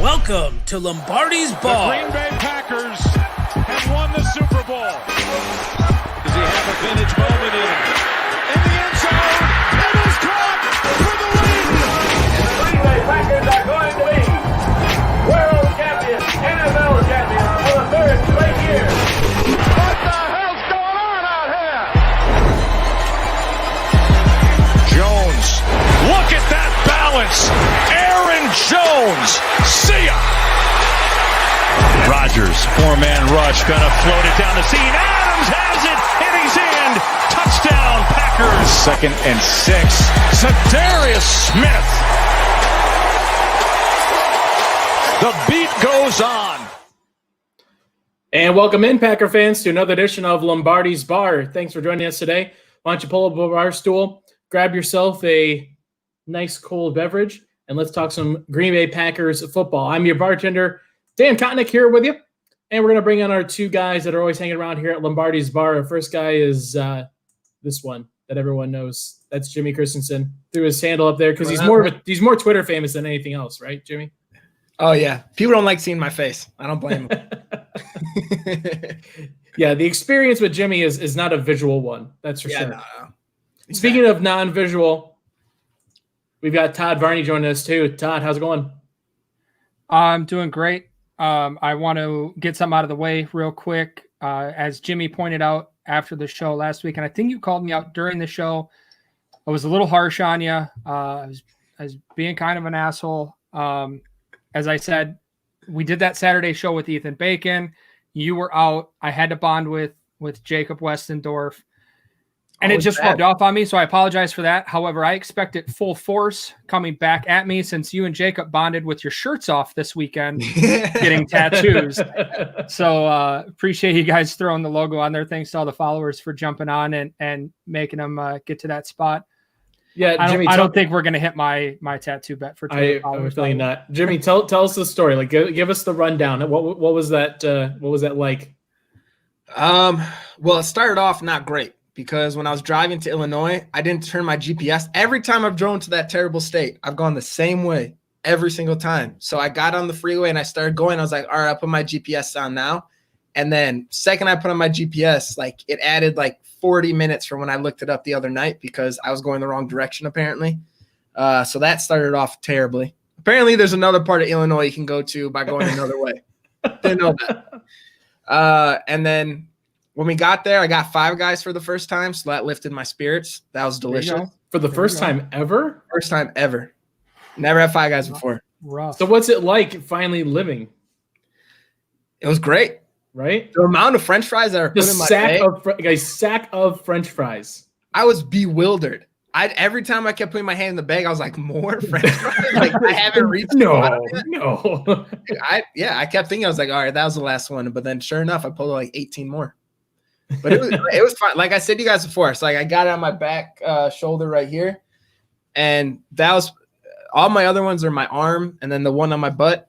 Welcome to Lombardi's Bar. The Green Bay Packers have won the Super Bowl. Does he have a vintage moment in the end zone? It is caught for the lead. The Green Bay Packers are going to be world champions, NFL champions for the third straight year. What the hell's going on out here? Jones, look at that balance. Aaron Jones, see ya. Rodgers, four-man rush, gonna float it down the seam. Adams has it, and he's in. Touchdown, Packers. 2nd and 6. Zadarius Smith. The beat goes on. And welcome in, Packer fans, to another edition of Lombardi's Bar. Thanks for joining us today. Why don't you pull up a bar stool, grab yourself a nice cold beverage, and let's talk some Green Bay Packers football. I'm your bartender, Dan Kotnick, here with you. And we're going to bring on our two guys that are always hanging around here at Lombardi's Bar. Our first guy is this one that everyone knows. That's Jimmy Christensen. Threw his handle up there because he's more Twitter famous than anything else, right, Jimmy? Oh, yeah. People don't like seeing my face. I don't blame them. Yeah, the experience with Jimmy is not a visual one. That's for sure. No. Exactly. Speaking of non-visual, we've got Todd Varney joining us too. Todd, how's it going? I'm doing great. I want to get something out of the way real quick. As Jimmy pointed out after the show last week, and I think you called me out during the show, I was a little harsh on you. I was being kind of an asshole. As I said, we did that Saturday show with Ethan Bacon. You were out. I had to bond with Jacob Westendorf. And it just rubbed off on me, so I apologize for that. However, I expect it full force coming back at me since you and Jacob bonded with your shirts off this weekend, getting tattoos. So appreciate you guys throwing the logo on there. Thanks to all the followers for jumping on and making them get to that spot. Yeah, Jimmy, I don't think we're going to hit my tattoo bet for 20 I'm feeling not. Jimmy, tell us the story. Like, give us the rundown. What was that? What was that like? Well, it started off not great. Because when I was driving to Illinois, I didn't turn my GPS. Every time I've drove to that terrible state, I've gone the same way every single time. So I got on the freeway and I started going. I was like, all right, I'll put my GPS on now. And then second I put on my GPS, like it added like 40 minutes from when I looked it up the other night because I was going the wrong direction apparently. So that started off terribly. Apparently there's another part of Illinois you can go to by going another way. Didn't know that. And then when we got there, I got Five Guys for the first time, so that lifted my spirits. That was delicious. For the first time ever? First time ever. Never had Five Guys before. Rough. So what's it like finally living? It was great. Right? The amount of French fries that are put in my bag. A sack of French fries. I was bewildered. Every time I kept putting my hand in the bag, I was like, more French fries? Like, I haven't reached No. I kept thinking, I was like, all right, that was the last one. But then sure enough, I pulled like 18 more. But it was fun. Like I said to you guys before, so like I got it on my back shoulder right here. And that was all my other ones are my arm. And then the one on my butt.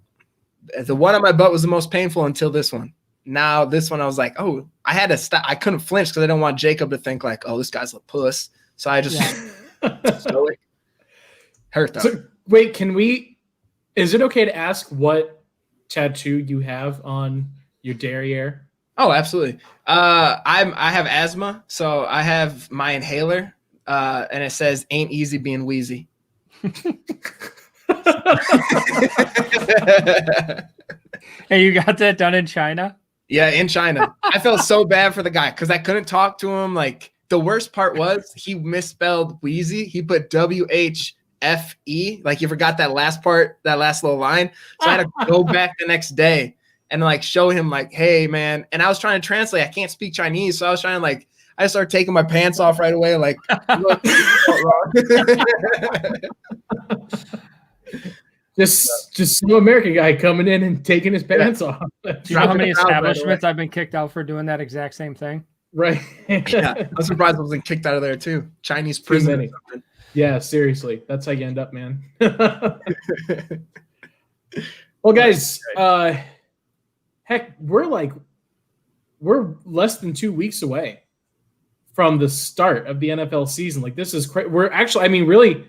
The one on my butt was the most painful until this one. Now this one, I was like, oh, I had to stop. I couldn't flinch because I don't want Jacob to think like, oh, this guy's a puss. So I just stoic. Hurt though. So, wait, is it okay to ask what tattoo you have on your derriere? Oh, absolutely. I have asthma, so I have my inhaler, and it says "Ain't easy being wheezy." Hey, you got that done in China? Yeah, in China. I felt so bad for the guy because I couldn't talk to him. Like the worst part was he misspelled wheezy. He put WHFE. Like you forgot that last part, that last little line. So I had to go back the next day and like show him like, hey man. And I was trying to translate. I can't speak Chinese. So I was trying to like, I started taking my pants off right away. Like, look, just some American guy coming in and taking his pants off. Do you know how many establishments I've been kicked out for doing that exact same thing? Right. Yeah, I'm surprised I wasn't kicked out of there too. Chinese prison or something. Yeah, seriously. That's how you end up, man. Well, guys, heck, we're less than 2 weeks away from the start of the NFL season. Like, this is crazy. We're actually, really,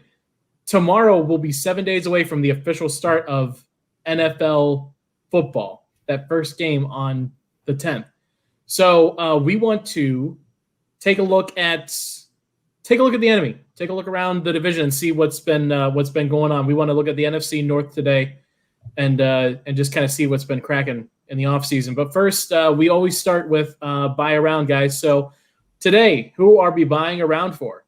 tomorrow will be 7 days away from the official start of NFL football, that first game on the 10th. So we want to take a look at the enemy, take a look around the division and see what's been going on. We want to look at the NFC North today and just kind of see what's been cracking in the offseason. But first, we always start with buy around, guys. So today, who are we buying around for?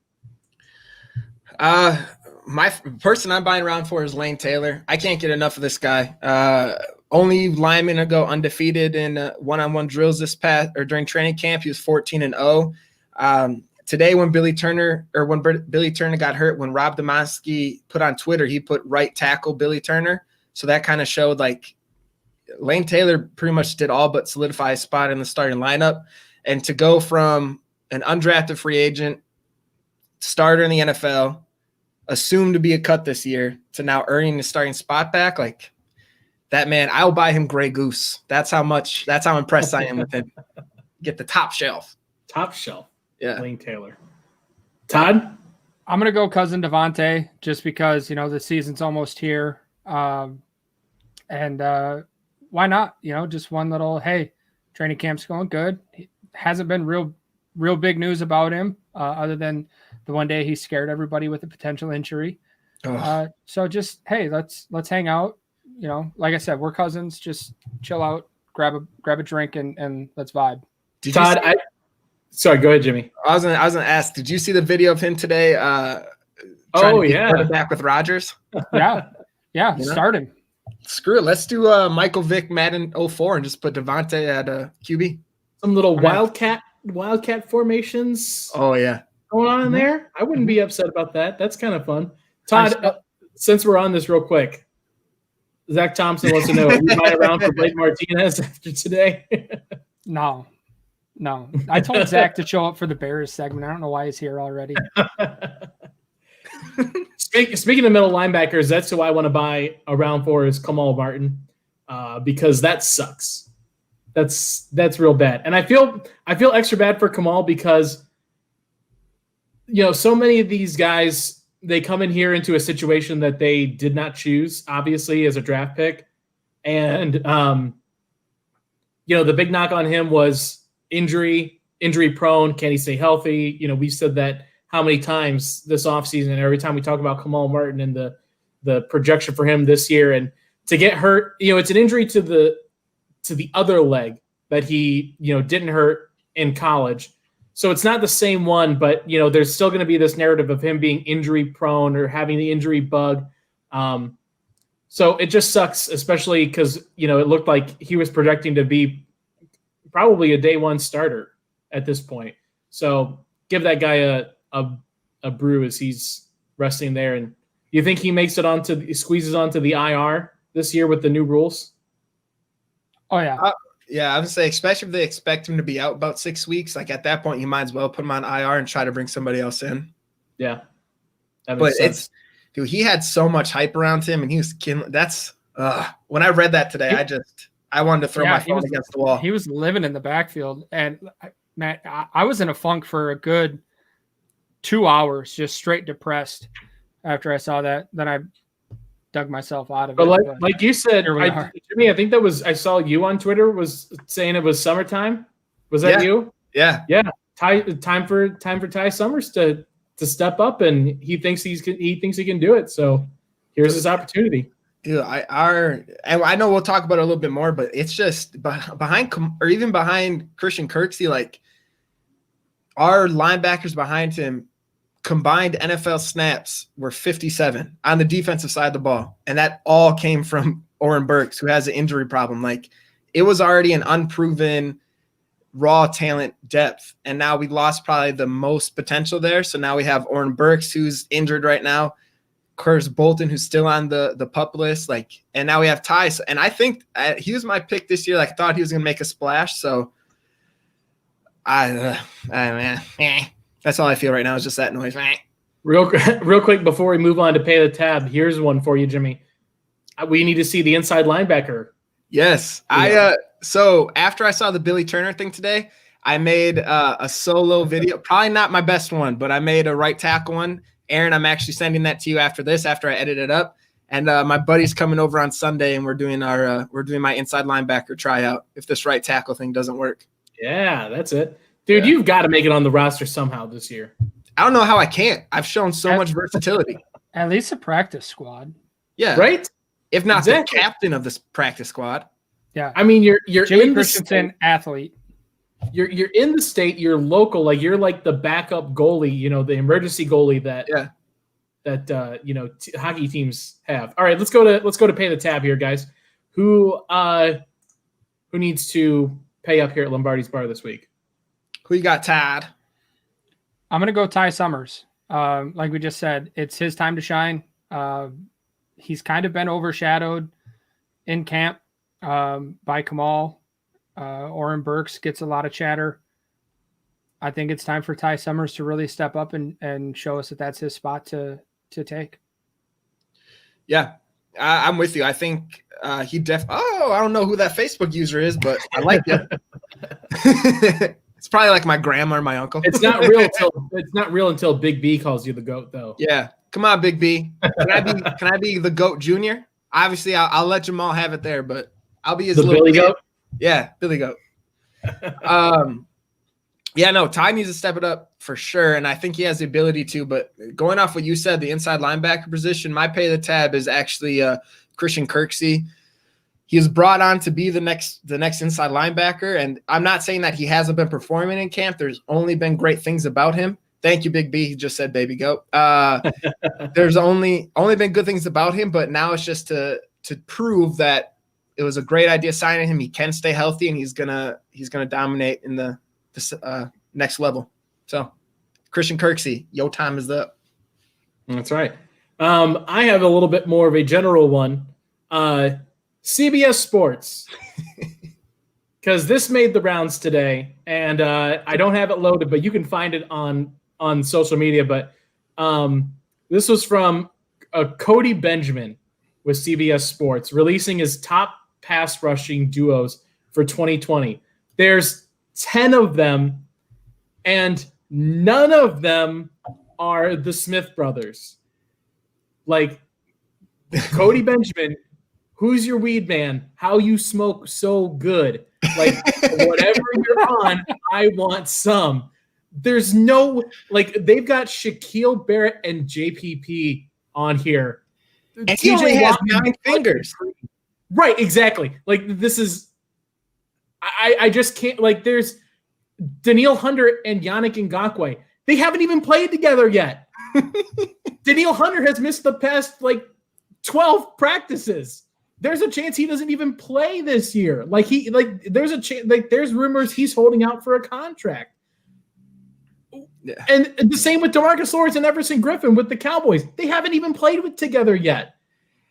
My person I'm buying around for is Lane Taylor. I can't get enough of this guy. Only lineman to go undefeated in one-on-one drills this past or during training camp. He was 14-0. Today, when Billy Turner got hurt, when Rob Demonski put on Twitter, he put right tackle Billy Turner. So that kind of showed like Lane Taylor pretty much did all but solidify his spot in the starting lineup. And to go from an undrafted free agent, starter in the NFL, assumed to be a cut this year, to now earning the starting spot back, like that man, I'll buy him Grey Goose. That's how impressed I am with him. Get the top shelf. Top shelf. Yeah. Lane Taylor. Todd? I'm going to go cousin Devontae just because, the season's almost here. And why not? Just one little, hey, training camp's going good. Hasn't been real big news about him other than the one day he scared everybody with a potential injury. So just, hey, let's hang out. Like I said, we're cousins. Just chill out, grab a drink, and let's vibe. Todd, sorry, go ahead, Jimmy. I was gonna ask, did you see the video of him today? Trying to get back with Rodgers. Yeah. Start him. Screw it. Let's do Michael Vick Madden 04 and just put Devontae at QB. Some little wildcat formations. Oh yeah, going on in there. I wouldn't be upset about that. That's kind of fun. Todd, since we're on this real quick, Zach Thompson wants to know, are you buying around for Blake Martinez after today? No. I told Zach to show up for the Bears segment. I don't know why he's here already. Speaking of middle linebackers, that's who I want to buy around for is Kamal Martin, because that sucks. That's real bad. And I feel extra bad for Kamal because so many of these guys, they come in here into a situation that they did not choose, obviously, as a draft pick. And, the big knock on him was injury prone. Can he stay healthy? We've said that how many times this offseason, and every time we talk about Kamal Martin and the projection for him this year. And to get hurt, it's an injury to the other leg that he, didn't hurt in college. So it's not the same one, but, there's still going to be this narrative of him being injury prone or having the injury bug. So it just sucks, especially because, it looked like he was projecting to be probably a day one starter at this point. So give that guy a brew as he's resting there. And you think he squeezes onto the IR this year with the new rules? Oh, yeah. Yeah, I would say, especially if they expect him to be out about 6 weeks, like at that point, you might as well put him on IR and try to bring somebody else in. Yeah. But he had so much hype around him, and he was killing. That's when I read that today, I wanted to throw my phone against the wall. He was living in the backfield, and Matt, I was in a funk for a good 2 hours, just straight depressed after I saw that. Then I dug myself out of it. But like you said, Jimmy, I think I saw you on Twitter was saying it was summertime. Was that you? Yeah. Time for Ty Summers to step up, and he thinks he can do it. So here's his opportunity. Dude, I know we'll talk about it a little bit more, but it's just behind Christian Kirksey, like our linebackers behind him combined NFL snaps were 57 on the defensive side of the ball. And that all came from Oren Burks, who has an injury problem. Like it was already an unproven raw talent depth. And now we lost probably the most potential there. So now we have Oren Burks, who's injured right now. Curtis Bolton, who's still on the PUP list. And now we have Ty. And I think he was my pick this year. I thought he was going to make a splash. So that's all I feel right now is just that noise. Real quick before we move on to pay the tab, here's one for you, Jimmy. We need to see the inside linebacker. Yes. Yeah. So after I saw the Billy Turner thing today, I made a solo video. Probably not my best one, but I made a right tackle one. Aaron, I'm actually sending that to you after I edit it up. And my buddy's coming over on Sunday, and we're doing my inside linebacker tryout if this right tackle thing doesn't work. Yeah, that's it. Dude, you've got to make it on the roster somehow this year. I don't know how I can't. I've shown so much versatility. At least a practice squad. Yeah. Right? If not the captain of this practice squad. Yeah. I mean, you're Jimmy in Christensen, athlete. You're in the state, you're local, like you're like the backup goalie, the emergency goalie that hockey teams have. All right, let's go to pay the tab here, guys. Who needs to pay up here at Lombardi's Bar this week? Who you got, Todd? I'm gonna go Ty Summers. Like we just said, it's his time to shine. He's kind of been overshadowed in camp by Kamal. Oren Burks gets a lot of chatter. I think it's time for Ty Summers to really step up and show us that that's his spot to take. Yeah, I'm with you. I think I don't know who that Facebook user is, but I like it. It's probably like my grandma or my uncle. It's not real until Big B calls you the GOAT, though. Yeah, come on, Big B. Can I be the GOAT Junior? Obviously, I'll let Jamal have it there, but I'll be his little Billy GOAT. Yeah, Billy Goat. Ty needs to step it up for sure, and I think he has the ability to. But going off what you said, the inside linebacker position, my pay the tab is actually Christian Kirksey. He was brought on to be the next inside linebacker, and I'm not saying that he hasn't been performing in camp. There's only been great things about him. Thank you, Big B. He just said baby goat. There's only been good things about him, but now it's just to prove that it was a great idea signing him. He can stay healthy, and he's gonna dominate in the next level. So, Christian Kirksey, your time is up. That's right. I have a little bit more of a general one. CBS Sports, because this made the rounds today, and I don't have it loaded, but you can find it on social media. But this was from Cody Benjamin with CBS Sports, releasing his top pass rushing duos for 2020. There's 10 of them, and none of them are the Smith brothers. Like, Cody Benjamin, who's your weed man? How you smoke so good? Like, whatever you're on, I want some. There's no, they've got Shaquille Barrett and JPP on here. And he only has 9 fingers. Right, exactly. This is, I just can't, there's Daniil Hunter and Yannick Ngakoue. They haven't even played together yet. Daniil Hunter has missed the past, 12 practices. There's a chance he doesn't even play this year. There's a chance, there's rumors he's holding out for a contract. Yeah. And the same with DeMarcus Lawrence and Everson Griffin with the Cowboys. They haven't even played together yet.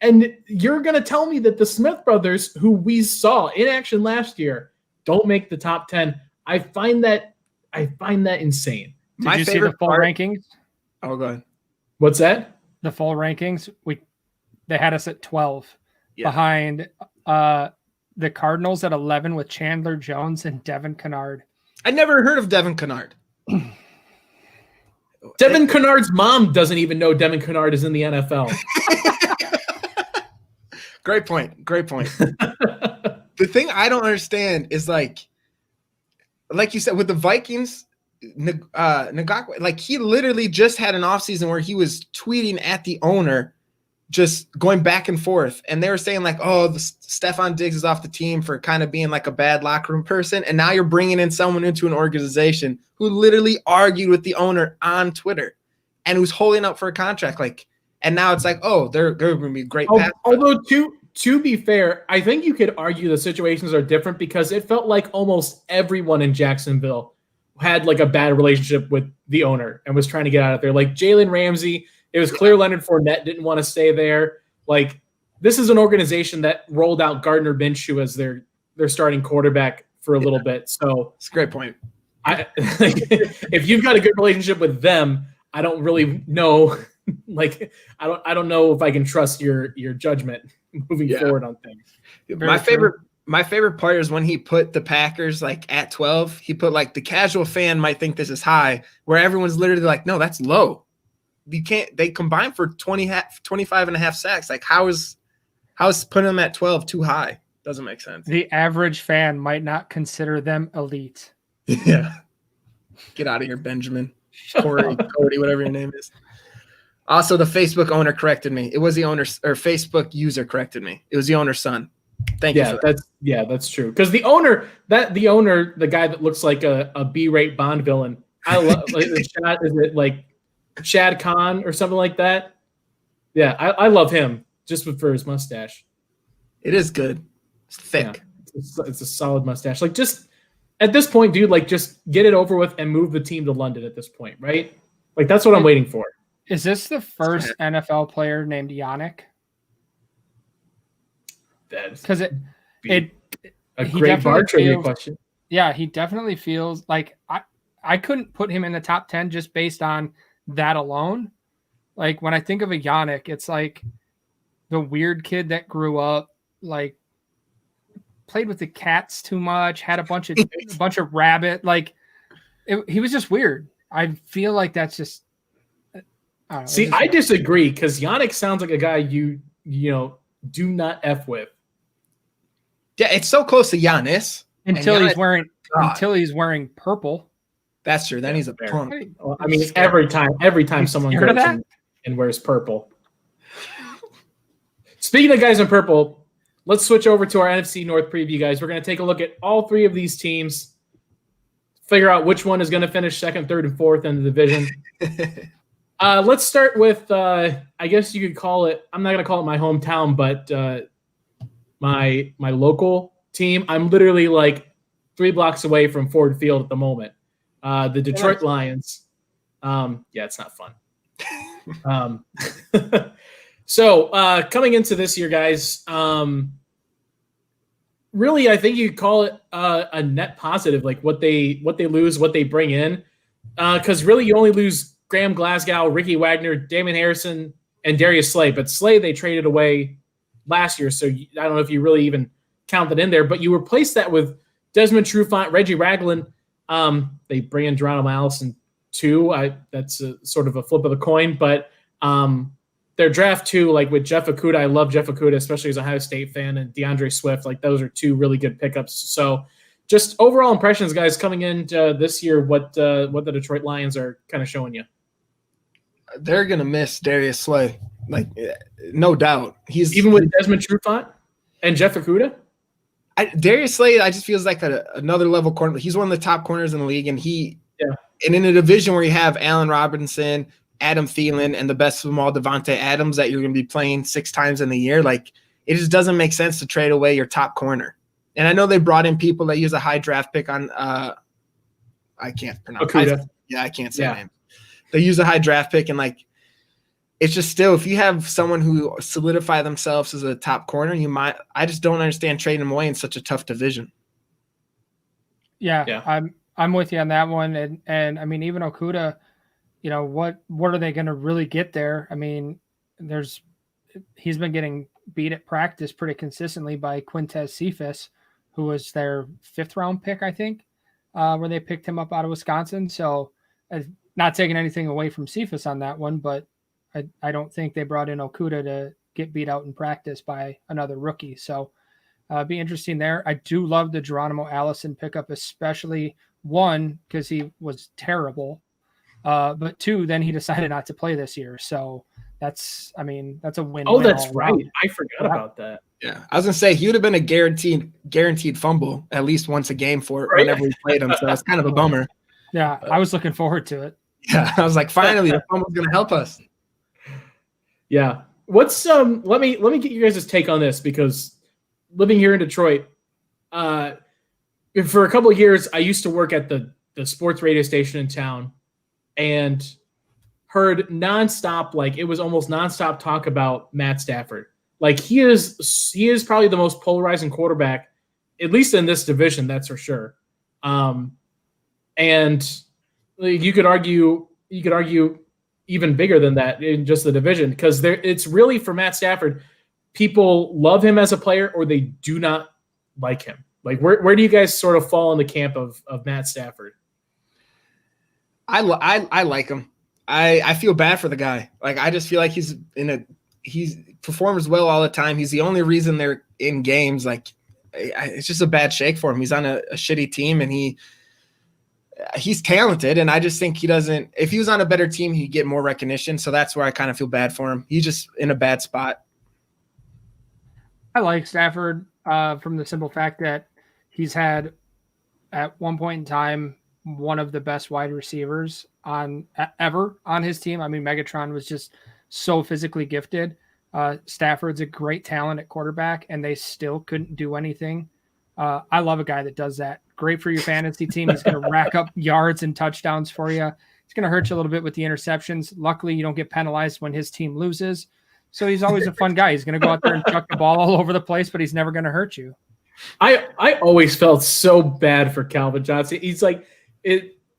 And you're going to tell me that the Smith brothers, who we saw in action last year, don't make the top 10. I find that insane. Did you see the full rankings? Oh, go ahead. What's that? The full rankings. They had us at 12 behind the Cardinals at 11 with Chandler Jones and Devin Kennard. I never heard of Devin Kennard. Devin Kennard's mom doesn't even know Devin Kennard is in the NFL. Great point. The thing I don't understand is like you said with the Vikings, Ngakoue, he literally just had an offseason where he was tweeting at the owner, just going back and forth. And they were saying Stephon Diggs is off the team for kind of being a bad locker room person. And now you're bringing in someone into an organization who literally argued with the owner on Twitter and who's holding up for a contract. And now it's they're going to be great. Although to be fair, I think you could argue the situations are different because it felt like almost everyone in Jacksonville had a bad relationship with the owner and was trying to get out of there. Jalen Ramsey, it was clear Leonard Fournette didn't want to stay there. This is an organization that rolled out Gardner Minshew as their starting quarterback for a little bit. So it's a great point. If you've got a good relationship with them, I don't really know. I don't know if I can trust your judgment moving forward on things. My favorite part is when he put the Packers at 12. He put the casual fan might think this is high, where everyone's literally no, that's low. they combined for 25 and a half sacks. Like how is putting them at 12 too high? Doesn't make sense. The average fan might not consider them elite. Yeah. Get out of here, Benjamin. Corey, Cody, whatever your name is. Also, the Facebook owner corrected me. It was the owner or Facebook user corrected me. It was the owner's son. Thank you. For that. That's true. Because the owner, the guy that looks like a B-rate Bond villain. I love is it like Shad Khan or something like that? Yeah, I love him just for his mustache. It is good. It's thick. Yeah, it's a solid mustache. Like just at this point, dude, like just get it over with and move the team to London at this point, right? Like that's what I'm waiting for. Is this the first NFL player named Yannick? Because a great bar trivia question. Yeah, he definitely feels like I couldn't put him in the top 10 just based on that alone. Like when I think of a Yannick, it's like the weird kid that grew up, like played with the cats too much, had a bunch of rabbit. Like he was just weird. I feel like that's just. I disagree because Yannick sounds like a guy you do not F with. Yeah, it's so close to Giannis until he's wearing purple. That's true. Then he's a punk. Well, I mean, every time someone goes and wears purple. Speaking of guys in purple, let's switch over to our NFC North preview, guys. We're going to take a look at all three of these teams, figure out which one is going to finish second, third, and fourth in the division. Let's start with, I guess you could call it, I'm not going to call it my hometown, but my local team. I'm literally like 3 blocks away from Ford Field at the moment. The Detroit Lions. It's not fun. So coming into this year, guys, really, I think you could call it a net positive, like what they lose, what they bring in. Because really, you only lose Graham Glasgow, Ricky Wagner, Damon Harrison, and Darius Slay. But Slay they traded away last year, so I don't know if you really even count that in there. But you replace that with Desmond Trufant, Reggie Ragland. They bring in Geronimo Allison too. That's sort of a flip of the coin. But their draft too, like with Jeff Okudah, I love Jeff Okudah, especially as a Ohio State fan, and DeAndre Swift. Like those are 2 really good pickups. So just overall impressions, guys, coming into this year, what the Detroit Lions are kind of showing you. They're gonna miss Darius Slay, like no doubt. He's even with Desmond Trufant and Jeff Okudah. Darius Slay, I just feels like another level corner. He's one of the top corners in the league, and and in a division where you have Allen Robinson, Adam Thielen, and the best of them all, Devontae Adams, that you're going to be playing 6 times in the year, like it just doesn't make sense to trade away your top corner. And I know they brought in people that use a high draft pick on I can't pronounce Okudah. I can't say the name. They use a high draft pick, and like it's just still, if you have someone who solidify themselves as a top corner, I just don't understand trading them away in such a tough division. Yeah. I'm with you on that one. And I mean, even Okudah, what are they going to really get there? I mean, he's been getting beat at practice pretty consistently by Quintez Cephas, who was their 5th round pick, I think, where they picked him up out of Wisconsin. So not taking anything away from Cephas on that one, but I don't think they brought in Okudah to get beat out in practice by another rookie. So be interesting there. I do love the Geronimo Allison pickup, especially 1, because he was terrible. But 2, then he decided not to play this year. So that's a win. Oh, that's right. I forgot about that. Yeah. I was going to say, he would have been a guaranteed fumble at least once a game whenever we played him. So that's kind of a bummer. Yeah. I was looking forward to it. Yeah. I was like, finally, the fumble's going to help us. Yeah. What's let me get you guys' take on this, because living here in Detroit, for a couple of years, I used to work at the sports radio station in town and heard nonstop, like it was almost nonstop talk about Matt Stafford. Like he is probably the most polarizing quarterback, at least in this division, that's for sure. And you could argue even bigger than that in just the division, because it's really, for Matt Stafford, people love him as a player or they do not like him. Like where do you guys sort of fall in the camp of Matt Stafford? I like him. I feel bad for the guy. Like, I just feel like he performs well all the time. He's the only reason they're in games. Like, it's just a bad shake for him. He's on a shitty team, and he's talented. And I just think he doesn't. If he was on a better team, he'd get more recognition. So that's where I kind of feel bad for him. He's just in a bad spot. I like Stafford from the simple fact that he's had, at one point in time, one of the best wide receivers ever on his team. I mean, Megatron was just so physically gifted. Stafford's a great talent at quarterback, and they still couldn't do anything. I love a guy that does that. Great for your fantasy team. He's going to rack up yards and touchdowns for you. It's going to hurt you a little bit with the interceptions. Luckily, you don't get penalized when his team loses. So he's always a fun guy. He's going to go out there and chuck the ball all over the place, but he's never going to hurt you. I always felt so bad for Calvin Johnson. He's like,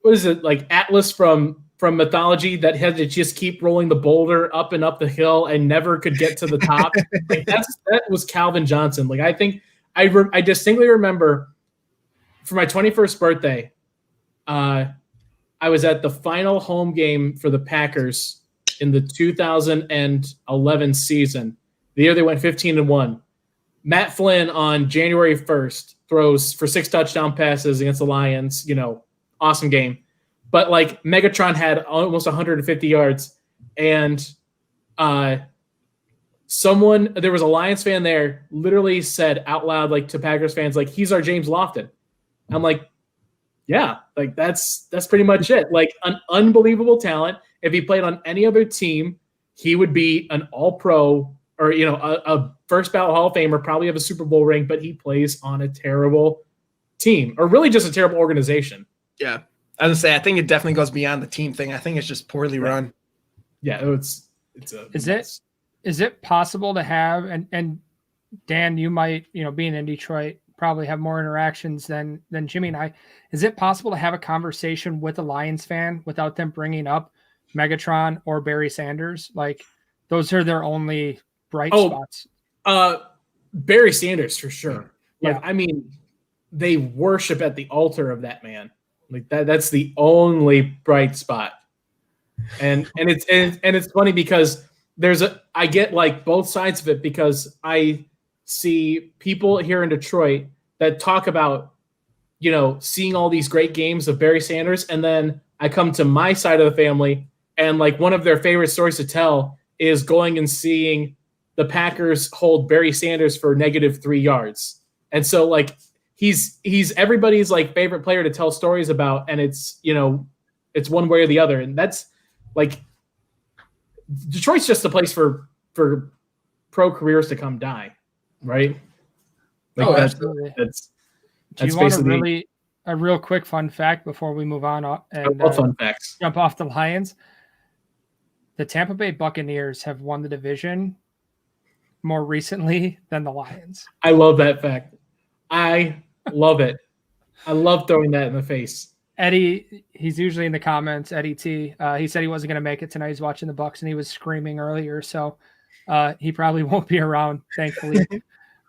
what is it, like Atlas from mythology that had to just keep rolling the boulder up and up the hill and never could get to the top. Like that was Calvin Johnson. Like, I think I distinctly remember for my 21st birthday, I was at the final home game for the Packers in the 2011 season, the year they went 15-1. Matt Flynn on January 1st throws for 6 touchdown passes against the Lions. Awesome game. But like Megatron had almost 150 yards, and there was a Lions fan there, literally said out loud, like, to Packers fans, like, he's our James Lofton. I'm like, yeah, like that's pretty much it. Like, an unbelievable talent. If he played on any other team, he would be an all-pro or, a first ballot Hall of Famer, probably have a Super Bowl ring, but he plays on a terrible team, or really just a terrible organization. Yeah. I was going to say, I think it definitely goes beyond the team thing. I think it's just poorly run. Yeah, is it possible to have, and Dan, you might, being in Detroit, probably have more interactions than Jimmy and I. Is it possible to have a conversation with a Lions fan without them bringing up Megatron or Barry Sanders? Like, those are their only bright spots. Barry Sanders for sure. Yeah. Like, I mean, they worship at the altar of that man. Like that's the only bright spot. And it's funny because I get like both sides of it, because I see people here in Detroit that talk about, seeing all these great games of Barry Sanders. And then I come to my side of the family, and like one of their favorite stories to tell is going and seeing the Packers hold Barry Sanders for -3 yards. And so like he's everybody's like favorite player to tell stories about, and it's one way or the other. And that's like, Detroit's just a place for pro careers to come die, right? Like absolutely. That's Do you want a real quick fun fact before we move on and fun facts. Jump off the Lions? The Tampa Bay Buccaneers have won the division more recently than the Lions. I love that fact. I love it. I love throwing that in the face. Eddie, he's usually in the comments. Eddie T. He said he wasn't going to make it tonight. He's watching the Bucs, and he was screaming earlier, so he probably won't be around, thankfully.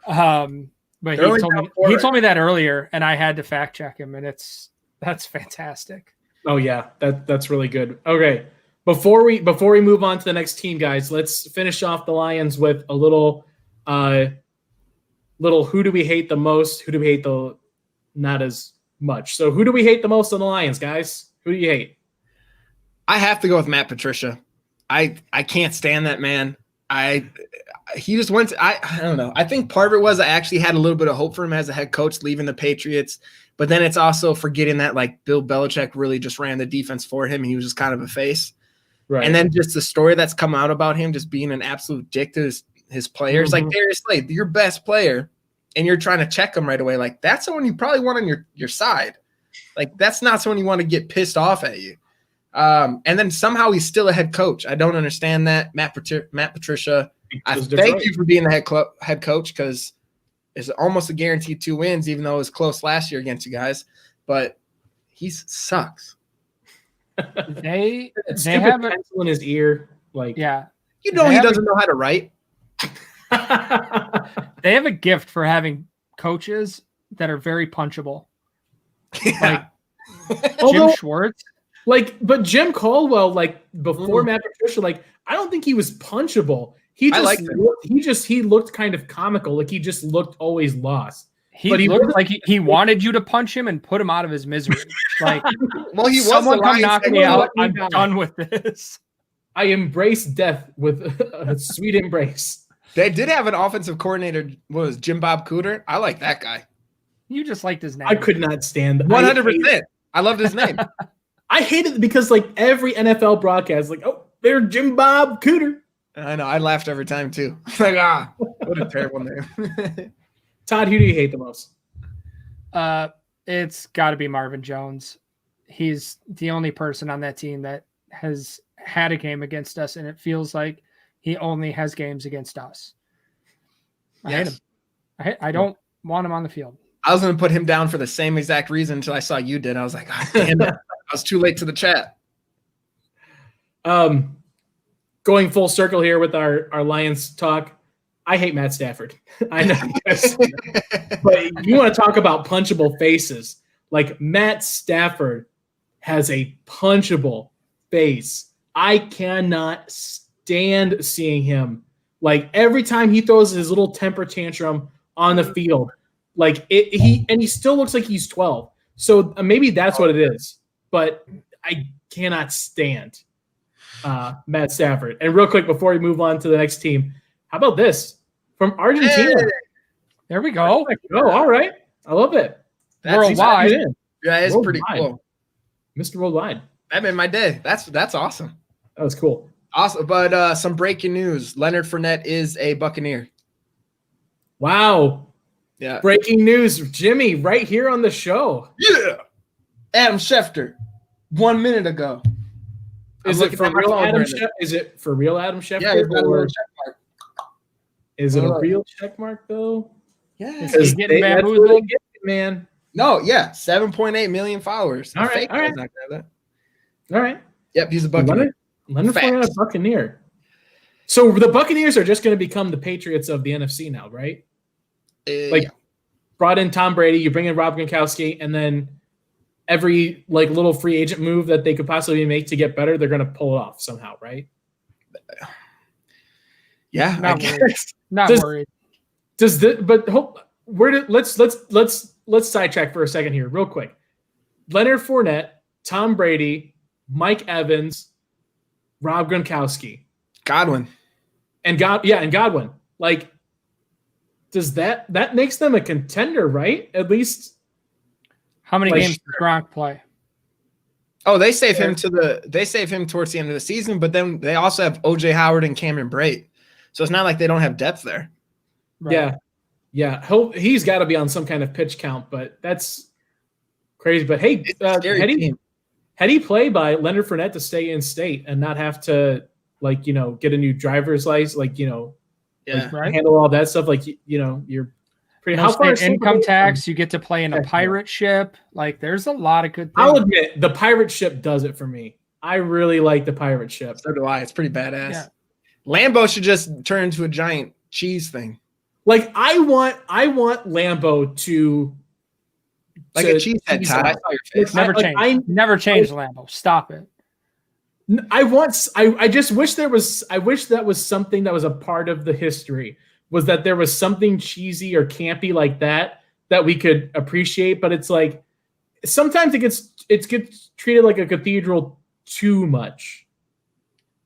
But he told me that earlier, and I had to fact check him, and that's fantastic. Oh yeah, that's really good. Okay, before we move on to the next team, guys, let's finish off the Lions with a little who do we hate the most? Who do we hate the not as much? So who do we hate the most on the Lions, guys? Who do you hate? I have to go with Matt Patricia. I can't stand that man. He just went to, I don't know. I think part of it was I actually had a little bit of hope for him as a head coach leaving the Patriots, but then it's also forgetting that like Bill Belichick really just ran the defense for him. And he was just kind of a face. Right. And then just the story that's come out about him just being an absolute dick to his players. Mm-hmm. Like Darius Slade, your best player, and you're trying to check him right away. Like, that's someone you probably want on your side. Like, that's not someone you want to get pissed off at you. And then somehow he's still a head coach. I don't understand that. Matt Patricia, I thank you for being the head coach, because it's almost a guaranteed 2 wins, even though it was close last year against you guys. But he sucks. They have a pencil in his ear. Like, yeah, he doesn't know how to write. They have a gift for having coaches that are very punchable. Yeah. Like Jim Schwartz. But Jim Caldwell, like before Matt Patricia, like I don't think he was punchable. He looked kind of comical. Like he just looked always lost. He looked like he wanted you to punch him and put him out of his misery. Like, well, he was someone come Lions knock me out. I'm done with this. I embrace death with a sweet embrace. They did have an offensive coordinator. What was Jim Bob Cooter? I like that guy. You just liked his name. I could not stand 100%. I loved his name. I hate it because like every NFL broadcast, like, oh, they're Jim Bob Cooter. I know. I laughed every time too. Like, what a terrible name. Todd, who do you hate the most? It's got to be Marvin Jones. He's the only person on that team that has had a game against us, and it feels like he only has games against us. I hate him. I don't want him on the field. I was going to put him down for the same exact reason until I saw you did. I was like, oh, damn it. I was too late to the chat. Going full circle here with our Lions talk. I hate Matt Stafford. I know. But you want to talk about punchable faces. Like Matt Stafford has a punchable face. I cannot stand seeing him. Like every time he throws his little temper tantrum on the field, like he still looks like he's 12. So maybe that's what it is. But I cannot stand Matt Stafford. And real quick, before we move on to the next team, how about this? From Argentina. Hey, there we go. Oh, all right. I love it. Worldwide. Yeah, it's pretty cool. Mr. Worldwide. That made my day. That's awesome. That was cool. Awesome. But some breaking news. Leonard Fournette is a Buccaneer. Wow. Yeah. Breaking news. Jimmy, right here on the show. Yeah. Adam Schefter, 1 minute ago. Is it for real Adam Schefter? Is it for real Adam Schefter? Yeah, it's got a little check mark. Is it a real check mark though? Yeah. He's getting bamboozled, man. No, yeah. 7.8 million followers. All right. All right. Yep, he's a Buccaneer. Leonard Fournette, a Buccaneer. So the Buccaneers are just going to become the Patriots of the NFC now, right? Brought in Tom Brady, you bring in Rob Gronkowski, and then every like little free agent move that they could possibly make to get better, they're going to pull it off somehow, right? Yeah, not worried. Let's sidetrack for a second here, real quick. Leonard Fournette, Tom Brady, Mike Evans, Rob Gronkowski, Godwin, and Godwin. Like, does that makes them a contender, right? At least. How many games does Gronk play? Oh, they save him towards the end of the season, but then they also have OJ Howard and Cameron Brate. So it's not like they don't have depth there. Right. Yeah. He's got to be on some kind of pitch count, but that's crazy. But hey, had he played by Leonard Fournette to stay in state and not have to get a new driver's license, handle all that stuff. You're pretty. How far income tax? You get to play in a pirate ship. Like, there's a lot of good things. I'll admit the pirate ship does it for me. I really like the pirate ship. So do I. It's pretty badass. Yeah. Lambo should just turn into a giant cheese thing. Like I want Lambo to like a cheese head. Todd, I saw your face. Never change Lambo. Stop it. I just wish there was. I wish that was something that was a part of the history. Was that there was something cheesy or campy like that we could appreciate? But it's like sometimes it gets treated like a cathedral too much.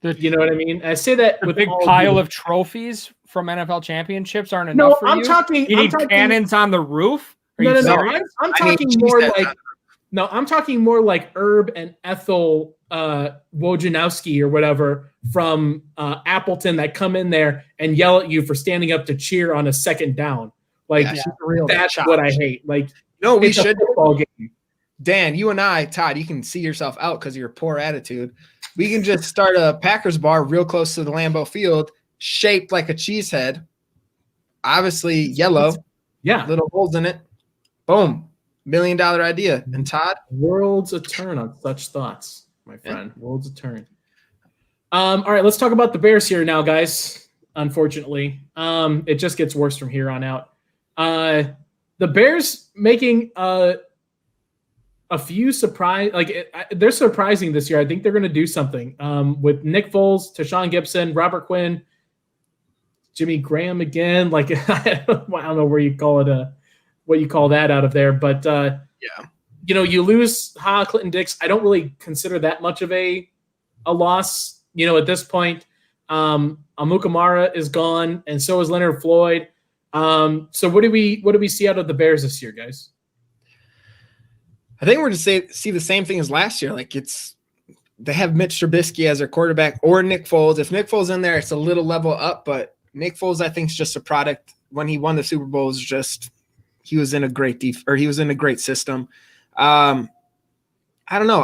You know what I mean? I say that with a big pile of trophies from NFL championships aren't enough for you. I'm talking cannons on the roof. No. I'm talking more like I'm talking more like Herb and Ethel Wojnarowski or whatever from Appleton that come in there and yell at you for standing up to cheer on a second down. Like that's what I hate. Like we should football game. Dan, you and I, Todd, you can see yourself out because of your poor attitude. We can just start a Packers bar real close to the Lambeau Field, shaped like a cheese head. Obviously yellow. Yeah. Little holes in it. Boom. $1 million idea. And Todd? Worlds a turn on such thoughts, my friend. Yeah. Worlds a turn. All right, let's talk about the Bears here now, guys. Unfortunately. It just gets worse from here on out. The Bears making a a few surprise, they're surprising this year. I think they're going to do something with Nick Foles, Tashawn Gibson, Robert Quinn, Jimmy Graham again. Like I don't know where you call it what you call that out of there, but you lose Clinton Dix. I don't really consider that much of a loss. At this point, Amukamara is gone, and so is Leonard Floyd. So what do we see out of the Bears this year, guys? I think we're going to see the same thing as last year. Like they have Mitch Trubisky as their quarterback or Nick Foles. If Nick Foles in there, it's a little level up, but Nick Foles, I think, is just a product. When he won the Super Bowl, he was in a great he was in a great system. I don't know.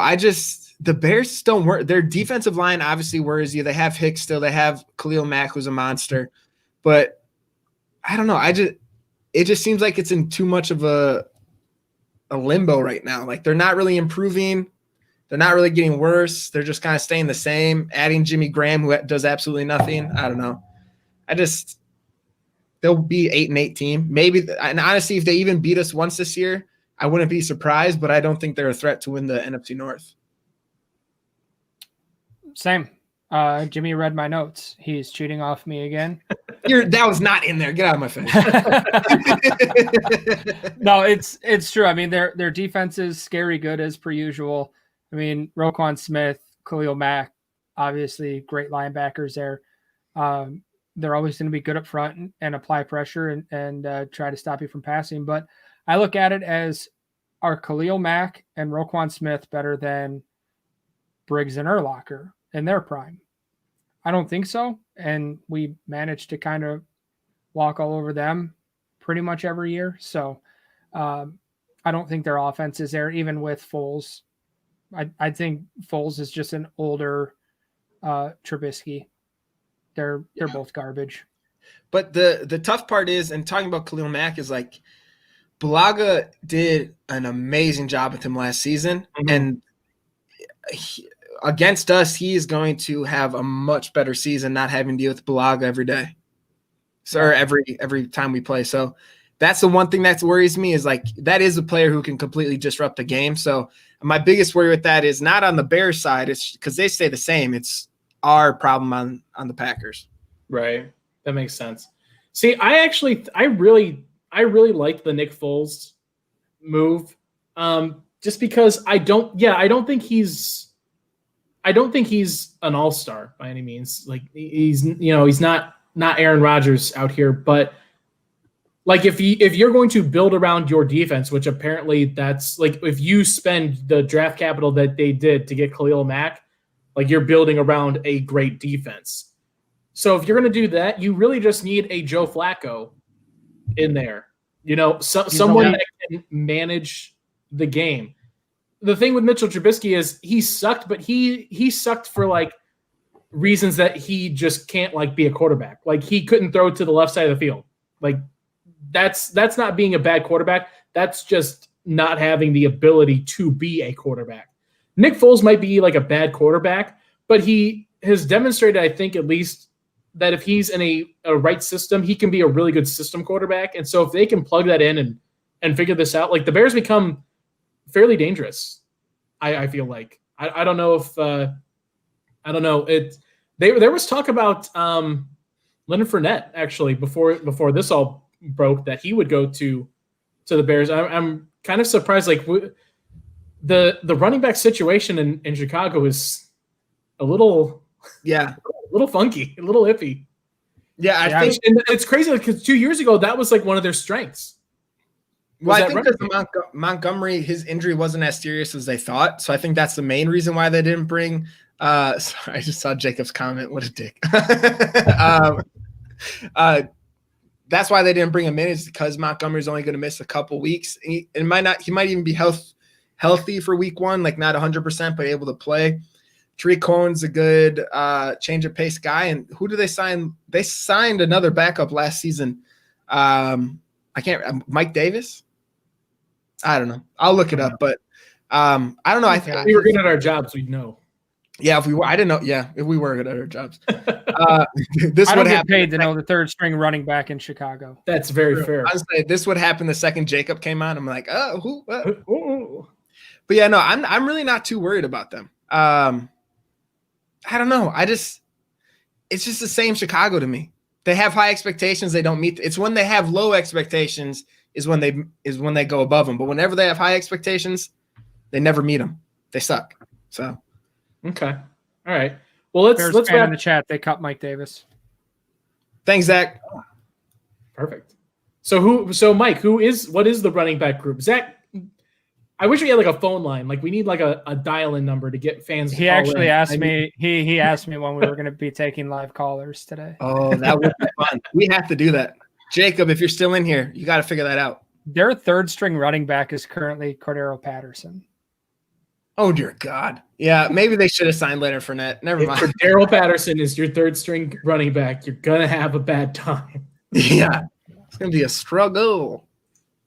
The Bears don't work. Their defensive line obviously worries you. They have Hicks still. They have Khalil Mack, who's a monster. But I don't know. It just seems like it's in too much of a limbo right now. Like they're not really improving. They're not really getting worse. They're just kind of staying the same. Adding Jimmy Graham, who does absolutely nothing. I don't know. They'll be 8-8 team. Maybe, and honestly, if they even beat us once this year, I wouldn't be surprised, but I don't think they're a threat to win the NFC North. Same. Jimmy read my notes. He's cheating off me again. That was not in there. Get out of my face. No, it's true. I mean, their defense is scary good as per usual. I mean, Roquan Smith, Khalil Mack, obviously great linebackers there. They're always going to be good up front and apply pressure and try to stop you from passing. But I look at it as, are Khalil Mack and Roquan Smith better than Briggs and Urlacher in their prime? I don't think so. And we managed to kind of walk all over them pretty much every year. So I don't think their offense is there, even with Foles. I think Foles is just an older Trubisky. They're both garbage. But the tough part is, and talking about Khalil Mack, is like Bulaga did an amazing job with him last season. Mm-hmm. And against us, he is going to have a much better season not having to deal with Bulaga every day. Or every time we play. So that's the one thing that worries me, is like that is a player who can completely disrupt the game. So my biggest worry with that is not on the Bears side. It's because they stay the same. It's our problem on the Packers. Right. That makes sense. See, I really like the Nick Foles move. Just because I don't think he's an all-star by any means. Like he's not Aaron Rodgers out here, but like if you're going to build around your defense, which apparently that's like, if you spend the draft capital that they did to get Khalil Mack, like you're building around a great defense. So if you're going to do that, you really just need a Joe Flacco in there, someone that can manage the game. The thing with Mitchell Trubisky is he sucked, but he sucked for like reasons that he just can't like be a quarterback. Like he couldn't throw to the left side of the field. Like that's not being a bad quarterback. That's just not having the ability to be a quarterback. Nick Foles might be like a bad quarterback, but he has demonstrated, I think, at least that if he's in a right system, he can be a really good system quarterback. And so if they can plug that in and figure this out, like the Bears become fairly dangerous. I feel like I don't know if I don't know it. There was talk about Leonard Fournette actually before this all broke that he would go to the Bears. I'm kind of surprised. Like the running back situation in Chicago is a little funky, a little iffy. Yeah, I think it's crazy because 2 years ago that was like one of their strengthts. Well, I think that Montgomery, his injury wasn't as serious as they thought. So I think that's the main reason why they didn't bring sorry, I just saw Jacob's comment. What a dick. That's why they didn't bring him in, is because Montgomery's only going to miss a couple weeks. He might even be healthy for week one, like not 100%, but able to play. Tariq Cohen's a good change of pace guy. And who do they sign? They signed another backup last season. Mike Davis? I don't know. I'll look it up, but I don't know. If we were good at our jobs, we'd know. Yeah, if we were, I didn't know. Yeah, if we were good at our jobs. This would get paid to know the third string running back in Chicago. That's very fair. Honestly, this would happen the second Jacob came on. I'm like, oh, who? But yeah, no, I'm really not too worried about them. I don't know. It's just the same Chicago to me. They have high expectations. They don't meet. It's when they have low expectations is when they go above them. But whenever they have high expectations, they never meet them. They suck. So, okay, all right. Well, let's fan wrap in the chat. They cut Mike Davis. Thanks, Zach. Perfect. So Mike, what is the running back group? Zach, I wish we had like a phone line. Like we need like a dial-in number to get fans. He actually asked me. He asked me when we were going to be taking live callers today. Oh, that would be fun. We have to do that. Jacob, if you're still in here, you got to figure that out. Their third string running back is currently Cordero Patterson. Oh dear God. Yeah, maybe they should have signed Leonard Fournette. Never mind. If Cordero Patterson is your third string running back, you're gonna have a bad time. Yeah, it's gonna be a struggle.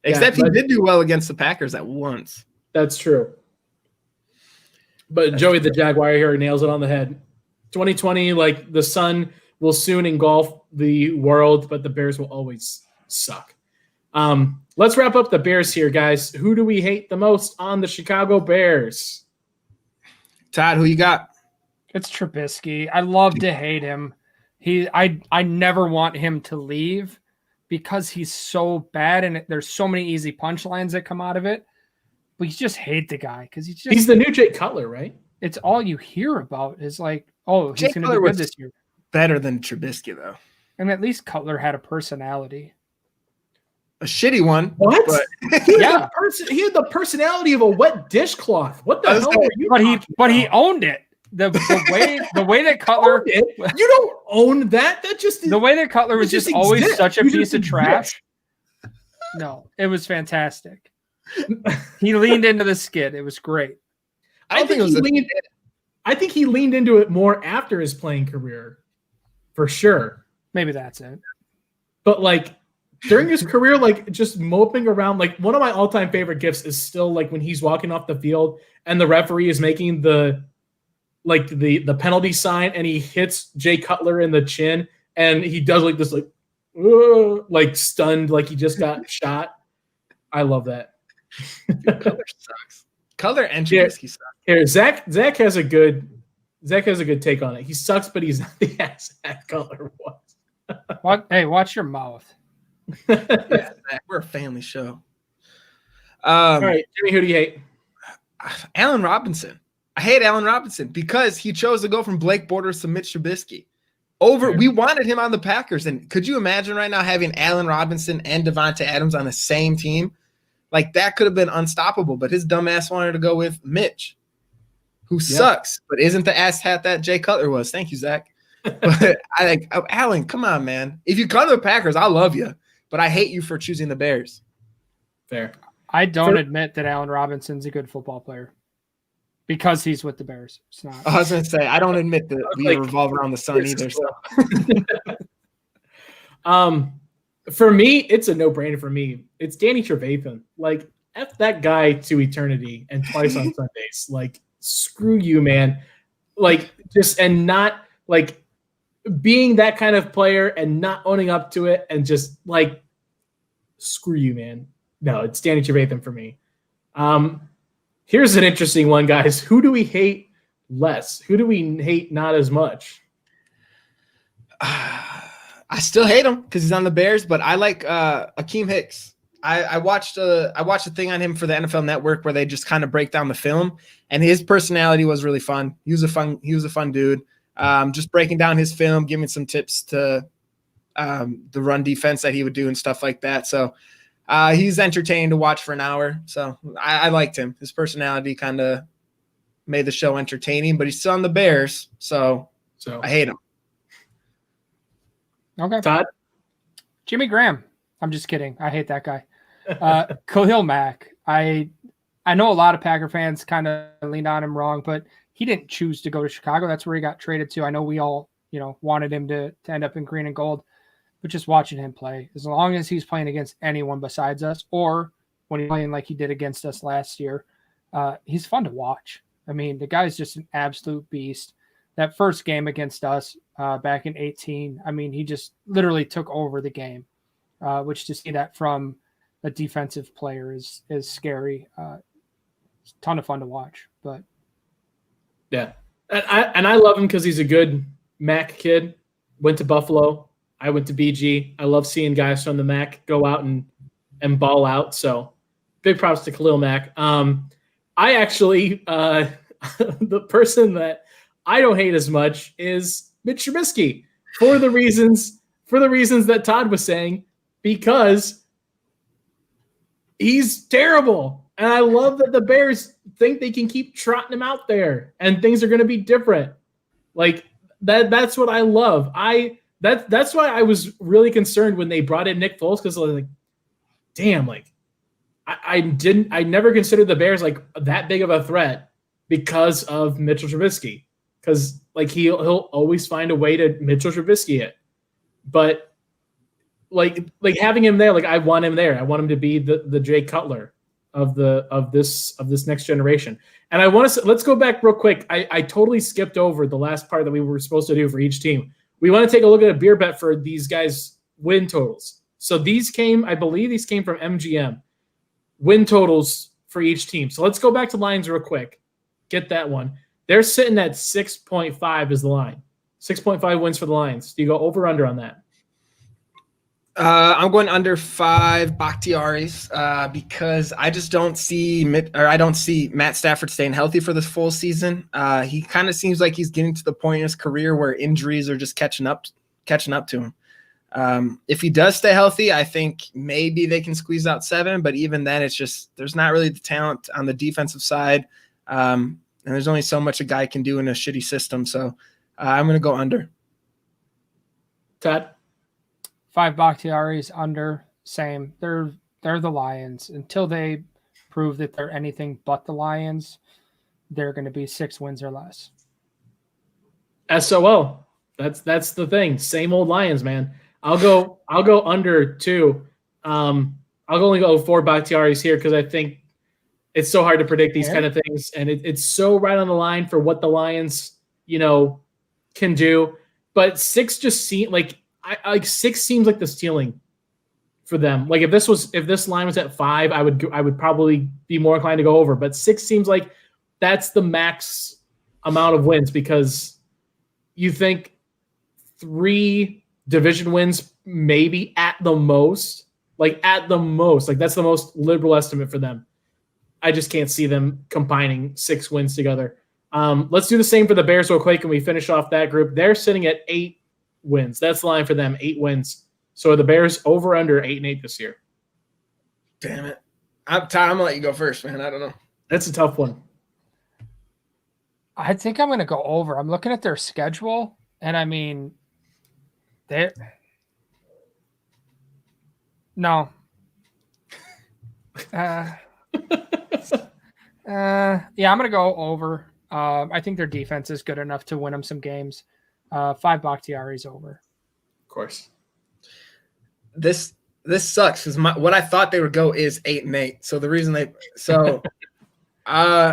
Except he did do well against the Packers at once. That's true. But Joey the Jaguar here nails it on the head. 2020, like the sun will soon engulf the world, but the Bears will always suck. Let's wrap up the Bears here, guys. Who do we hate the most on the Chicago Bears? Todd, who you got? It's Trubisky. I love to hate him. I never want him to leave because he's so bad and there's so many easy punchlines that come out of it. But you just hate the guy because he's the new Jay Cutler, right? It's all you hear about is like, oh, he's going to be good this year. Better than Trubisky, though. And at least Cutler had a personality. A shitty one. What? But he had the personality of a wet dishcloth. What the hell are you? But he owned it. The way that Cutler you don't own that. That just the way that Cutler was just always exist. such a You piece just of trash. No, it was fantastic. He leaned into the skid. It was great. I think he leaned into it more after his playing career, for sure. Maybe that's it. But like during his career, like just moping around, like one of my all-time favorite gifs is still like when he's walking off the field and the referee is making the penalty sign and he hits Jay Cutler in the chin and he does like this like stunned like he just got shot. I love that. Cutler sucks. Cutler and Trubisky suck. Here, Zach has a good take on it. He sucks, but he's not the ass Zach Cutler was. Hey, watch your mouth. Yeah, we're a family show. All right, Jimmy, who do you hate? Allen Robinson. I hate Allen Robinson because he chose to go from Blake Bortles to Mitch Trubisky. We wanted him on the Packers, and could you imagine right now having Allen Robinson and Devontae Adams on the same team? Like that could have been unstoppable, but his dumbass wanted to go with Mitch, who sucks, but isn't the ass hat that Jay Cutler was. Thank you, Zach. But Allen, come on, man. If you come to the Packers, I love you, but I hate you for choosing the Bears. Fair. I don't admit that Allen Robinson's a good football player because he's with the Bears. It's not. I was going to say, I don't admit that we revolve around the sun either. So. For me, it's a no-brainer for me. It's Danny Trevathan. Like, F that guy to eternity and twice on Sundays. Like, screw you, man. Like, and not, like, being that kind of player and not owning up to it and just, like, screw you, man. No, it's Danny Trevathan for me. Here's an interesting one, guys. Who do we hate less? Who do we hate not as much? I still hate him because he's on the Bears, but I like Akeem Hicks. I watched a thing on him for the NFL Network where they just kind of break down the film, and his personality was really fun. He was a fun dude. Just breaking down his film, giving some tips to the run defense that he would do and stuff like that. So he's entertaining to watch for an hour. So I liked him. His personality kind of made the show entertaining, but he's still on the Bears, so I hate him. Okay. Todd? Jimmy Graham. I'm just kidding. I hate that guy. Khalil Mack. I know a lot of Packer fans kind of leaned on him wrong, but he didn't choose to go to Chicago. That's where he got traded to. I know we all, wanted him to end up in green and gold, but just watching him play, as long as he's playing against anyone besides us, or when he's playing like he did against us last year, he's fun to watch. I mean, the guy's just an absolute beast. That first game against us back in 2018, I mean, he just literally took over the game, which to see that from a defensive player is scary. It's a ton of fun to watch. But yeah, and I love him because he's a good MAC kid. Went to Buffalo. I went to BG. I love seeing guys from the MAC go out and ball out. So big props to Khalil Mack. I actually the person that I don't hate as much is Mitch Trubisky for the reasons that Todd was saying, because he's terrible. And I love that the Bears think they can keep trotting him out there and things are going to be different. Like that's what I love. That's why I was really concerned when they brought in Nick Foles, because I was like, damn, like I never considered the Bears like that big of a threat because of Mitchell Trubisky. Because like he'll always find a way to Mitchell Trubisky it. But like having him there, like I want him there. I want him to be the Jay Cutler of this next generation. And I want to let's go back real quick. I totally skipped over the last part that we were supposed to do for each team. We want to take a look at a beer bet for these guys' win totals. So I believe these came from MGM. Win totals for each team. So let's go back to Lions real quick. Get that one. They're sitting at 6.5 is the line. 6.5 wins for the Lions. Do you go over or under on that? I'm going under 5 Bakhtiaris because I just don't see Matt Stafford staying healthy for this full season. He kind of seems like he's getting to the point in his career where injuries are just catching up to him. If he does stay healthy, I think maybe they can squeeze out 7, but even then it's just there's not really the talent on the defensive side. And there's only so much a guy can do in a shitty system. So I'm going to go under. Todd? 5 Bakhtiaris under, same. They're the Lions. Until they prove that they're anything but the Lions, they're going to be 6 wins or less. SOL. That's the thing. Same old Lions, man. I'll go under 2. I'll only go 4 Bakhtiaris here because I think it's so hard to predict these kind of things, and it's so right on the line for what the Lions, can do. But 6 just seems like 6 seems like the ceiling for them. Like if this line was at 5, I would probably be more inclined to go over. But 6 seems like that's the max amount of wins, because you think 3 division wins maybe at the most. Like that's the most liberal estimate for them. I just can't see them combining 6 wins together. Let's do the same for the Bears real quick, and we finish off that group. They're sitting at 8 wins. That's the line for them, 8 wins. So the Bears over under 8-8 this year. Damn it. Todd, I'm going to let you go first, man. I don't know. That's a tough one. I think I'm going to go over. I'm looking at their schedule, and I mean, no. Yeah, I'm going to go over. I think their defense is good enough to win them some games. 5 Bakhtiaris over. Of course. This sucks because what I thought they would go is 8-8. So the reason I'm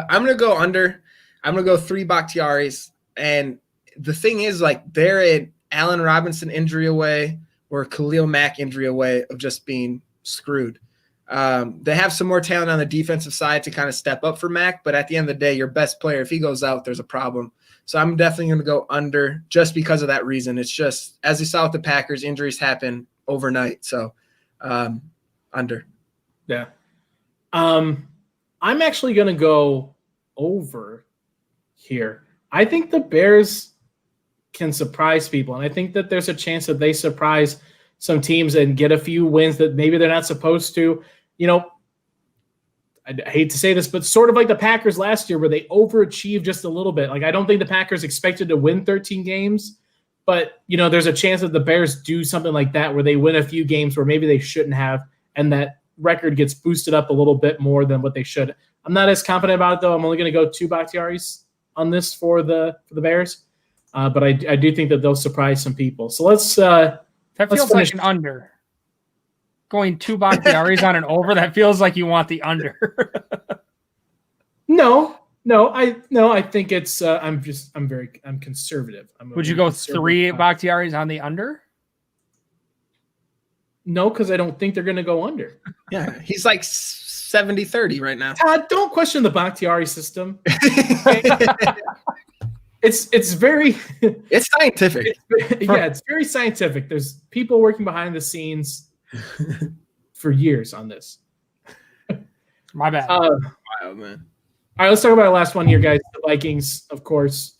going to go under. I'm going to go 3 Bakhtiaris. And the thing is, like, they're an Allen Robinson injury away or Khalil Mack injury away of just being screwed. They have some more talent on the defensive side to kind of step up for Mac, but at the end of the day, your best player, if he goes out, there's a problem. So I'm definitely going to go under just because of that reason. It's just, as you saw with the Packers, injuries happen overnight. So under. Yeah. I'm actually going to go over here. I think the Bears can surprise people, and I think that there's a chance that they surprise some teams and get a few wins that maybe they're not supposed to. I hate to say this, but sort of like the Packers last year where they overachieved just a little bit. Like, I don't think the Packers expected to win 13 games, but, there's a chance that the Bears do something like that where they win a few games where maybe they shouldn't have, and that record gets boosted up a little bit more than what they should. I'm not as confident about it, though. I'm only going to go 2 Bakhtiaris on this for the Bears, but I do think that they'll surprise some people. So let's that feels like an under. Going 2 Bakhtiaris on an over, that feels like you want the under. No, I think it's I'm conservative. Would you go 3 Bakhtiaris on the under? No, because I don't think they're going to go under. Yeah, he's like 7 70-30 right now. Todd, don't question the Bakhtiari system. It's very It's scientific. it's very scientific. There's people working behind the scenes for years on this. My bad. Wow, man. All right, let's talk about the last one here, guys. The Vikings, of course.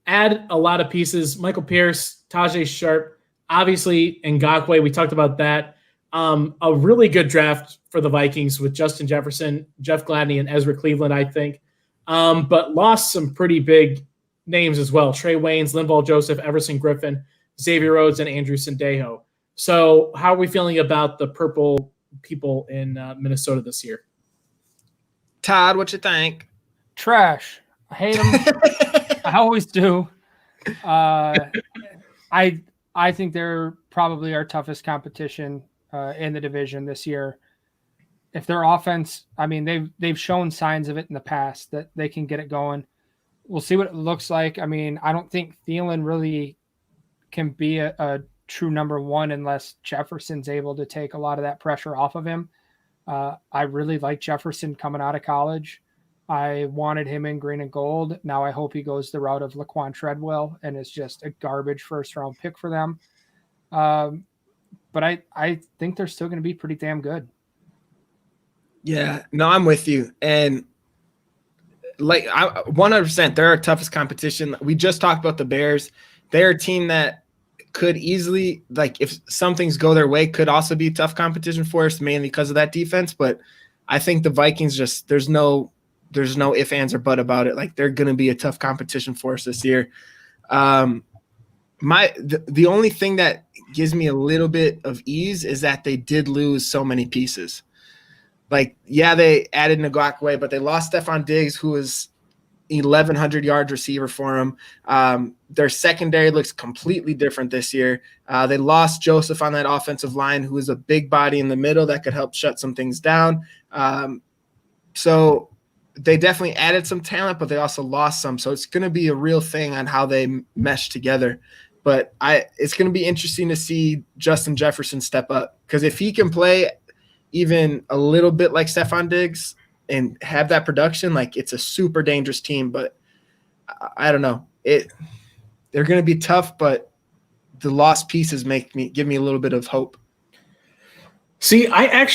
Add a lot of pieces. Michael Pierce, Tajay Sharp, obviously Ngakoue. We talked about that. A really good draft for the Vikings with Justin Jefferson, Jeff Gladney, and Ezra Cleveland, I think. But lost some pretty big names as well. Trey Waynes, Linval Joseph, Everson Griffin, Xavier Rhodes, and Andrew Sendejo. So how are we feeling about the purple people in Minnesota this year? Todd, what you think? Trash. I hate them. I always do. I think they're probably our toughest competition in the division this year. If their offense, I mean, they've shown signs of it in the past that they can get it going. We'll see what it looks like. I mean, I don't think Thielen really can be a true number one unless Jefferson's able to take a lot of that pressure off of him. I really like Jefferson coming out of college. I wanted him in green and gold. Now I hope he goes the route of Laquan Treadwell and is just a garbage first-round pick for them. But I think they're still going to be pretty damn good. Yeah, no, I'm with you. And like 100%, they're our toughest competition. We just talked about the Bears. They're a team that could easily, like, if some things go their way, could also be tough competition for us, mainly because of that defense. But I think the Vikings just there's no if, ands, or but about it. Like, they're going to be a tough competition for us this year. The only thing that gives me a little bit of ease is that they did lose so many pieces. Like, yeah, they added Ngakoue, but they lost Stephon Diggs, who was 1,100 yard receiver for them. Their secondary looks completely different this year. They lost Joseph on that offensive line, who is a big body in the middle that could help shut some things down. So they definitely added some talent, but they also lost some. So it's going to be a real thing on how they mesh together. But it's going to be interesting to see Justin Jefferson step up, because if he can play even a little bit like Stephon Diggs and have that production, like, it's a super dangerous team. But I don't know. They're going to be tough, but the lost pieces give me a little bit of hope. See, I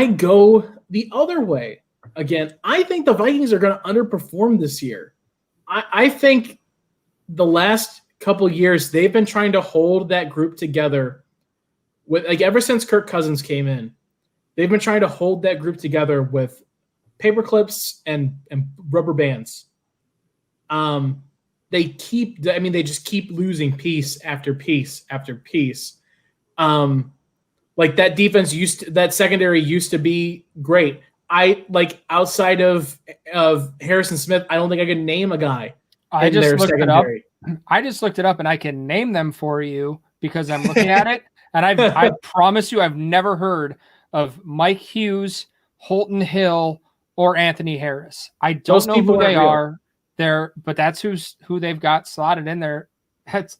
go the other way. Again, I think the Vikings are going to underperform this year. I think the last couple years they've been trying to hold that group together with, like, ever since Kirk Cousins came in, they've been trying to hold that group together with paper clips and rubber bands. They just keep losing piece after piece after piece. Like, that defense that secondary used to be great. Outside of Harrison Smith, I don't think I could name a guy. I just looked it up and I can name them for you because I'm looking at it. And I promise you, I've never heard of Mike Hughes, Holton Hill, or Anthony Harris. I don't know who they are there, but that's who they've got slotted in there. That's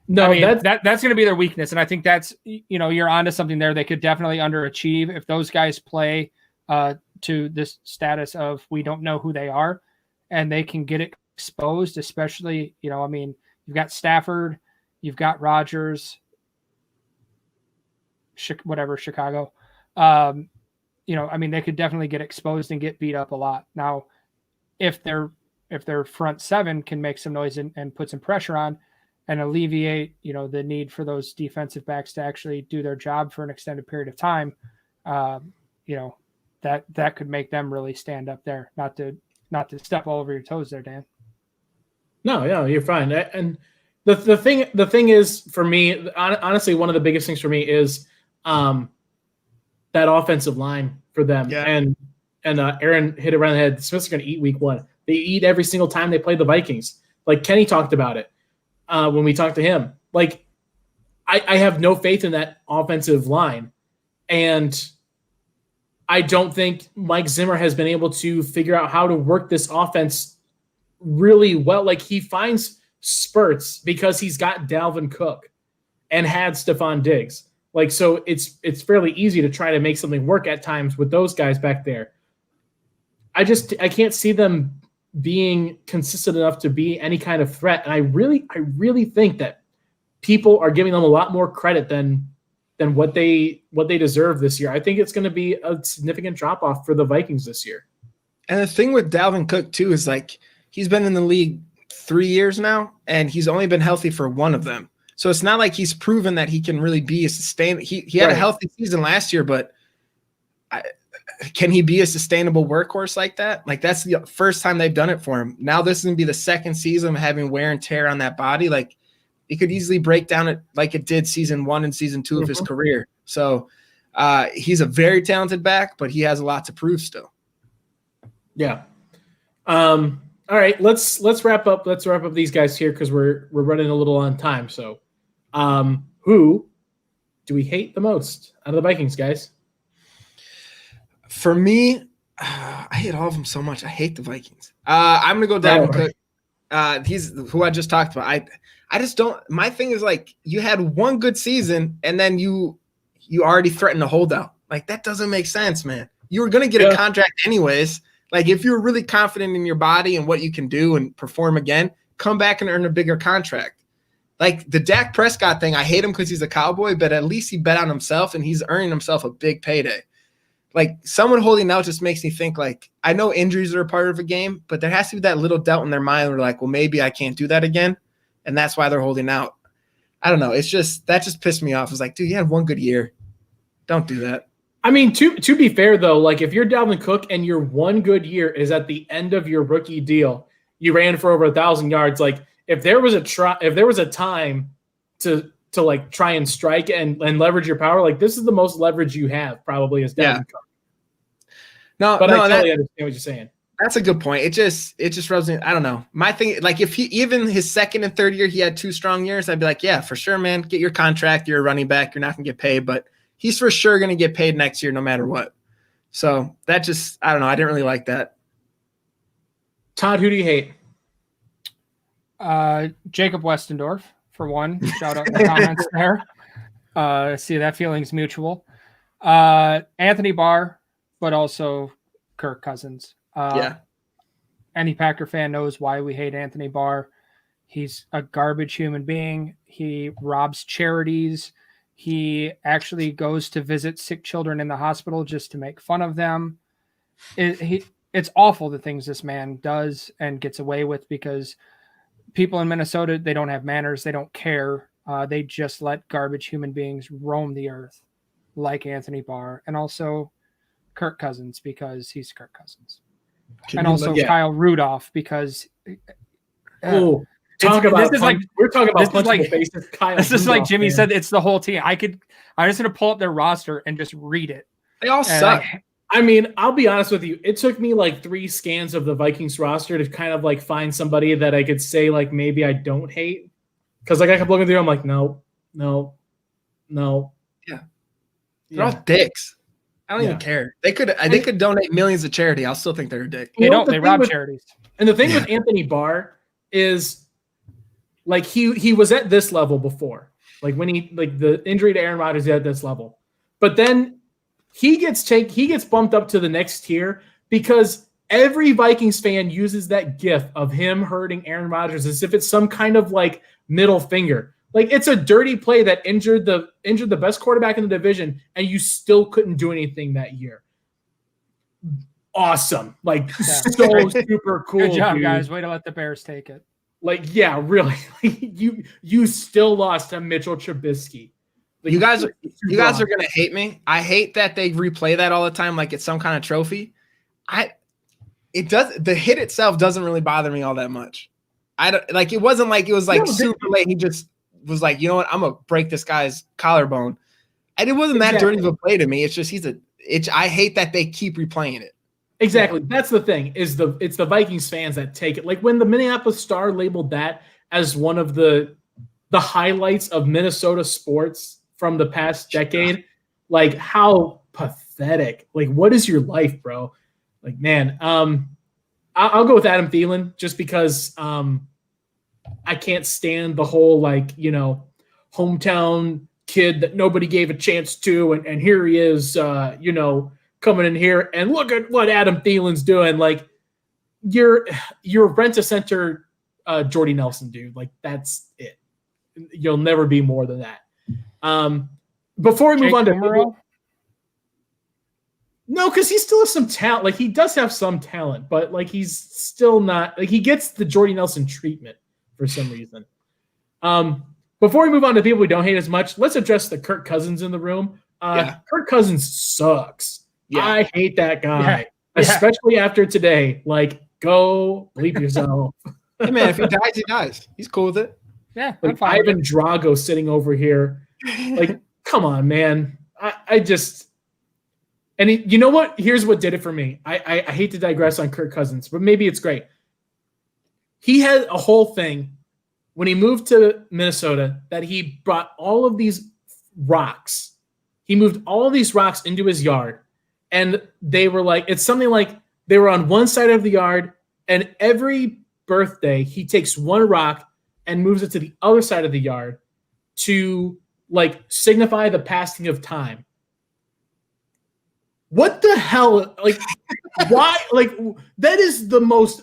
going to be their weakness. And I think that's, you're onto something there. They could definitely underachieve if those guys play to this status of we don't know who they are, and they can get exposed, especially, you've got Stafford, you've got Rodgers, Chicago. They could definitely get exposed and get beat up a lot. Now, if their front seven can make some noise and put some pressure on and alleviate, the need for those defensive backs to actually do their job for an extended period of time, that could make them really stand up there. Not to step all over your toes there, Dan. No, you're fine. And the thing is, for me, honestly, one of the biggest things for me is that offensive line for them. Yeah. And Aaron hit it around the head. The Smiths are going to eat week 1. They eat every single time they play the Vikings. Like, Kenny talked about it when we talked to him. Like, I have no faith in that offensive line. And I don't think Mike Zimmer has been able to figure out how to work this offense really well. Like, he finds spurts because he's got Dalvin Cook and had Stephon Diggs. Like, so it's fairly easy to try to make something work at times with those guys back there. I can't see them being consistent enough to be any kind of threat. And I really think that people are giving them a lot more credit than what they deserve this year. I think it's going to be a significant drop off for the Vikings this year. And the thing with Dalvin Cook too is like he's been in the league 3 years now, and he's only been healthy for one of them. So it's not like he's proven that he can really be a sustainable. He had a healthy season last year, but can he be a sustainable workhorse like that? Like that's the first time they've done it for him. Now this is going to be the second season of having wear and tear on that body. Like it could easily break down it like it did season 1 and season 2 of his career. So he's a very talented back, but he has a lot to prove still. Yeah. All right, let's wrap up. Let's wrap up these guys here because we're running a little on time. So, who do we hate the most out of the Vikings, guys? For me, I hate all of them so much. I hate the Vikings. I'm gonna go Dalvin Cook. He's who I just talked about. I just don't. My thing is like you had one good season and then you already threatened a holdout. Like that doesn't make sense, man. You were gonna get a contract anyways. Like if you're really confident in your body and what you can do and perform again, come back and earn a bigger contract. Like the Dak Prescott thing, I hate him because he's a Cowboy, but at least he bet on himself and he's earning himself a big payday. Like someone holding out just makes me think like, I know injuries are a part of a game, but there has to be that little doubt in their mind where like, well, maybe I can't do that again. And that's why they're holding out. I don't know. It's just, that just pissed me off. It's like, dude, you had one good year. Don't do that. I mean, to be fair though, like if you're Dalvin Cook and your one good year is at the end of your rookie deal, you ran for over 1,000 yards. Like if there was a time to like try and strike and leverage your power, like this is the most leverage you have probably as Dalvin Cook. I totally understand what you're saying. That's a good point. It just rubs me. I don't know. My thing, like if he even his second and third year he had 2 strong years, I'd be like, yeah, for sure, man. Get your contract. You're a running back. You're not gonna get paid, but he's for sure going to get paid next year no matter what. So that just – I don't know. I didn't really like that. Todd, who do you hate? Jacob Westendorf, for one. Shout out in the comments there. See, that feeling's mutual. Anthony Barr, but also Kirk Cousins. Any Packer fan knows why we hate Anthony Barr. He's a garbage human being. He robs charities. He actually goes to visit sick children in the hospital just to make fun of them. It's awful the things this man does and gets away with because people in Minnesota, they don't have manners. They don't care. They just let garbage human beings roam the earth like Anthony Barr and also Kirk Cousins because he's Kirk Cousins. Kyle Rudolph because we're talking about punchable faces. This is like Jimmy said. It's the whole team. I'm just gonna pull up their roster and just read it. They all suck. I mean, I'll be honest with you. It took me like 3 scans of the Vikings roster to kind of like find somebody that I could say like maybe I don't hate. Because like I kept looking through, I'm like no. Yeah, they're all dicks. I don't even care. They could donate millions to charity. I'll still think they're a dick. They don't. They rob charities. And the thing with Anthony Barr is. Like he was at this level before, like when the injury to Aaron Rodgers is at this level, but then he gets bumped up to the next tier because every Vikings fan uses that gif of him hurting Aaron Rodgers as if it's some kind of like middle finger. Like it's a dirty play that injured the best quarterback in the division, and you still couldn't do anything that year. Awesome, like so super cool. Good job, dude. guys. Way to let the Bears take it. Like, yeah, really. you still lost to Mitchell Trubisky. Like, you guys are gonna hate me. I hate that they replay that all the time, like it's some kind of trophy. The hit itself doesn't really bother me all that much. I don't like. It wasn't like it was like super late. He just was like, you know what? I'm gonna break this guy's collarbone, and it wasn't that dirty of a play to me. It's just I hate that they keep replaying it. Exactly. That's the thing it's the Vikings fans that take it. Like when the Minneapolis Star labeled that as one of the highlights of Minnesota sports from the past decade, like how pathetic. Like what is your life, bro? Like, man, I'll go with Adam Thielen just because I can't stand the whole like, hometown kid that nobody gave a chance to, and here he is, coming in here, and look at what Adam Thielen's doing. Like, you're rent-a-center Jordy Nelson, dude. Like, that's it. You'll never be more than that. Before we move on to people, no, because he still has some talent. Like, he does have some talent, but like he's still not like he gets the Jordy Nelson treatment for some reason. Before we move on to people we don't hate as much, let's address the Kirk Cousins in the room. Kirk Cousins sucks. Yeah. I hate that guy, especially after today. Like, go bleep yourself. Hey man, if he dies, he dies. He's cool with it. Yeah, like Ivan Drago sitting over here. Like, come on, man. I just. And you know what? Here's what did it for me. I hate to digress on Kirk Cousins, but maybe it's great. He had a whole thing when he moved to Minnesota that he brought all of these rocks. He moved all of these rocks into his yard, and they were like, it's something like they were on one side of the yard, and every birthday he takes one rock and moves it to the other side of the yard to like signify the passing of time. What the hell? Like, why? Like, that is the most.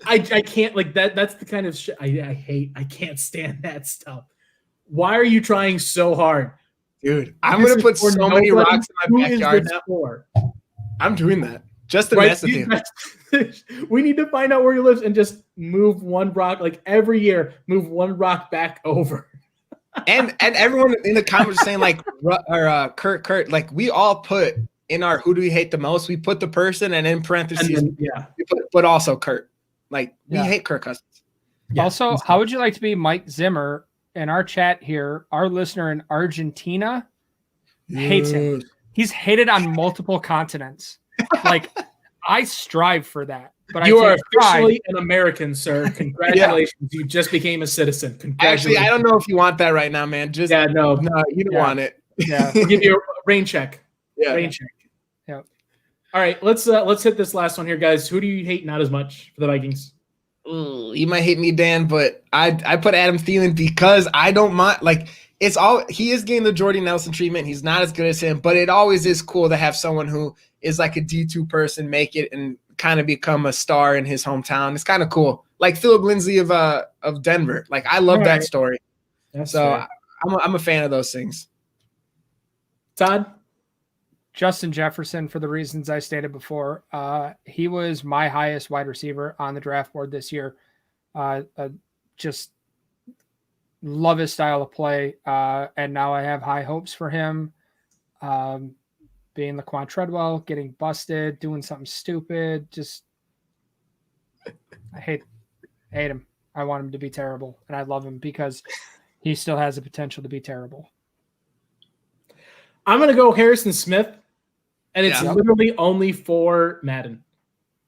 I can't like that. That's the kind of shit I hate. I can't stand that stuff. Why are you trying so hard, dude? I'm gonna put so many rocks in my backyard now. I'm doing that just to mess with you. We need to find out where he lives and just move one rock. Like every year, move one rock back over. and everyone in the comments saying like, Kurt, like we all put. In our who do we hate the most, we put the person and in parentheses, and then, we put also Kurt. Like, we hate Kirk Cousins. Yeah, also, how would you like to be Mike Zimmer in our chat here? Our listener in Argentina hates him. He's hated on multiple continents. Like, I strive for that. But you are officially an American, sir. Congratulations. You just became a citizen. Actually, I don't know if you want that right now, man. Just no, you don't want it. Yeah. We'll give you a rain check. Yeah. Rain check. Yeah. All right, let's hit this last one here, guys. Who do you hate not as much for the Vikings? You might hate me, Dan, but I put Adam Thielen because I don't mind. Like, it's all he is getting the Jordy Nelson treatment. He's not as good as him, but it always is cool to have someone who is like a D2 person make it and kind of become a star in his hometown. It's kind of cool, like Philip Lindsay of Denver. Like, I love that story. That's so fair. I'm a fan of those things. Todd? Justin Jefferson, for the reasons I stated before. He was my highest wide receiver on the draft board this year. Just love his style of play. And now I have high hopes for him. Being Laquan Treadwell, getting busted, doing something stupid. Just, I hate him. I want him to be terrible. And I love him because he still has the potential to be terrible. I'm going to go Harrison Smith, and it's literally only for Madden.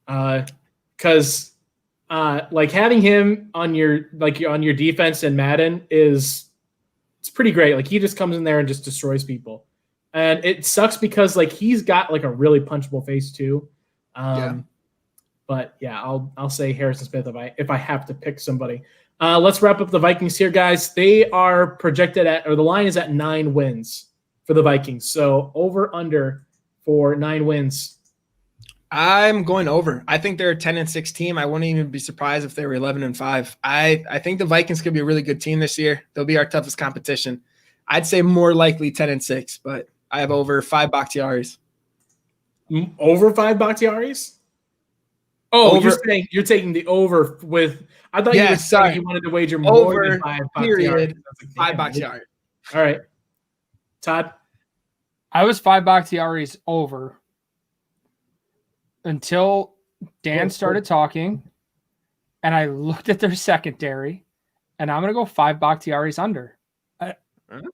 Because like having him on your defense in Madden it's pretty great. Like, he just comes in there and just destroys people. And it sucks because like he's got like a really punchable face too. But yeah, I'll say Harrison Smith if I have to pick somebody. Let's wrap up the Vikings here, guys. They are projected the line is at 9 wins for the Vikings. So over under for 9 wins. I'm going over. I think they're a 10-6 team. I wouldn't even be surprised if they were 11-5. I think the Vikings could be a really good team this year. They'll be our toughest competition. I'd say more likely 10-6, but I have over 5 Bakhtiaris. Over 5 Bakhtiaris? Oh, you're saying you're taking the over with. I thought you were saying you wanted to wager more over than 5 period. Bakhtiaris. 5 Bakhtiaris. All right, Todd. I was 5 Bakhtiaris over until Dan started talking, and I looked at their secondary, and I'm gonna go 5 Bakhtiaris under.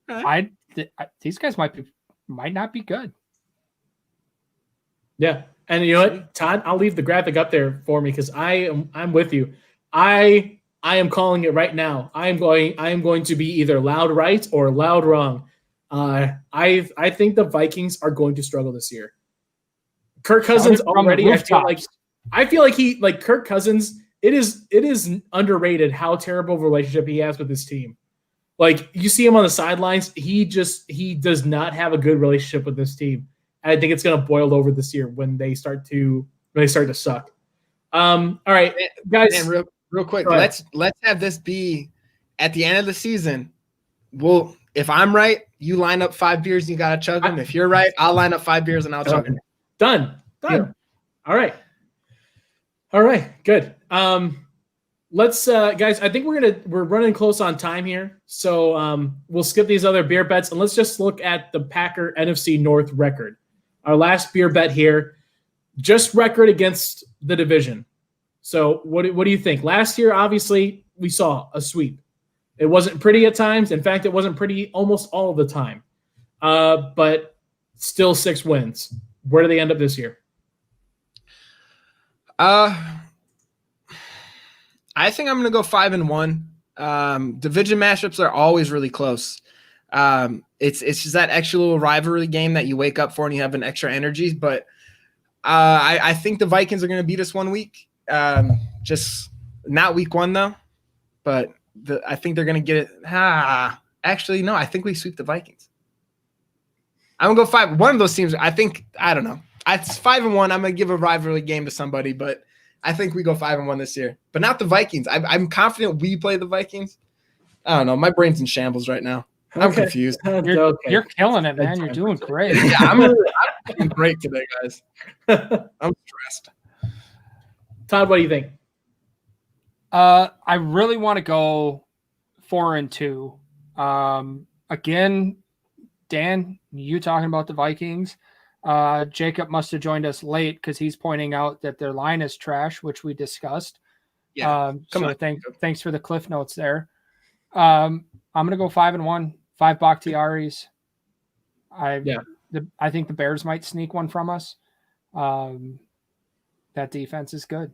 Okay. These guys might not be good. Yeah. And you know what, Todd, I'll leave the graphic up there for me because I'm with you. I am calling it right now. I am going to be either loud right or loud wrong. I think the Vikings are going to struggle this year. Kirk Cousins already. I feel like Kirk Cousins. It is underrated how terrible of a relationship he has with his team. Like, you see him on the sidelines, he does not have a good relationship with this team. And I think it's going to boil over this year when they start to suck. All right, guys. And real quick, let's have this be at the end of the season. Well, if I'm right, you line up 5 beers and you got to chug them. If you're right, I'll line up 5 beers and I'll chug them. Done. Yeah. All right, good. Let's guys, I think we're running close on time here. So we'll skip these other beer bets and let's just look at the Packer NFC North record. Our last beer bet here, just record against the division. So what do you think? Last year, obviously, we saw a sweep. It wasn't pretty at times. In fact, it wasn't pretty almost all of the time. But still 6 wins. Where do they end up this year? I think I'm going to go 5-1. Division matchups are always really close. It's just that extra little rivalry game that you wake up for and you have an extra energy. But I think the Vikings are going to beat us 1 week. Just not week 1 though. But I think they're going to get it. Actually, no. I think we sweep the Vikings. I'm gonna go 5. One of those teams. I don't know. It's 5-1. I'm gonna give a rivalry game to somebody, but I think we go 5-1 this year. But not the Vikings. I'm confident we play the Vikings. I don't know. My brain's in shambles right now. I'm confused. You're killing it, man. You're doing great. Yeah, I'm doing great today, guys. I'm stressed. Todd, what do you think? I really want to go 4-2. Again, Dan, you talking about the Vikings. Jacob must have joined us late because he's pointing out that their line is trash, which we discussed. Yeah. Thanks for the cliff notes there. I'm going to go 5-1, 5 Bakhtiaris. I think the Bears might sneak one from us. That defense is good.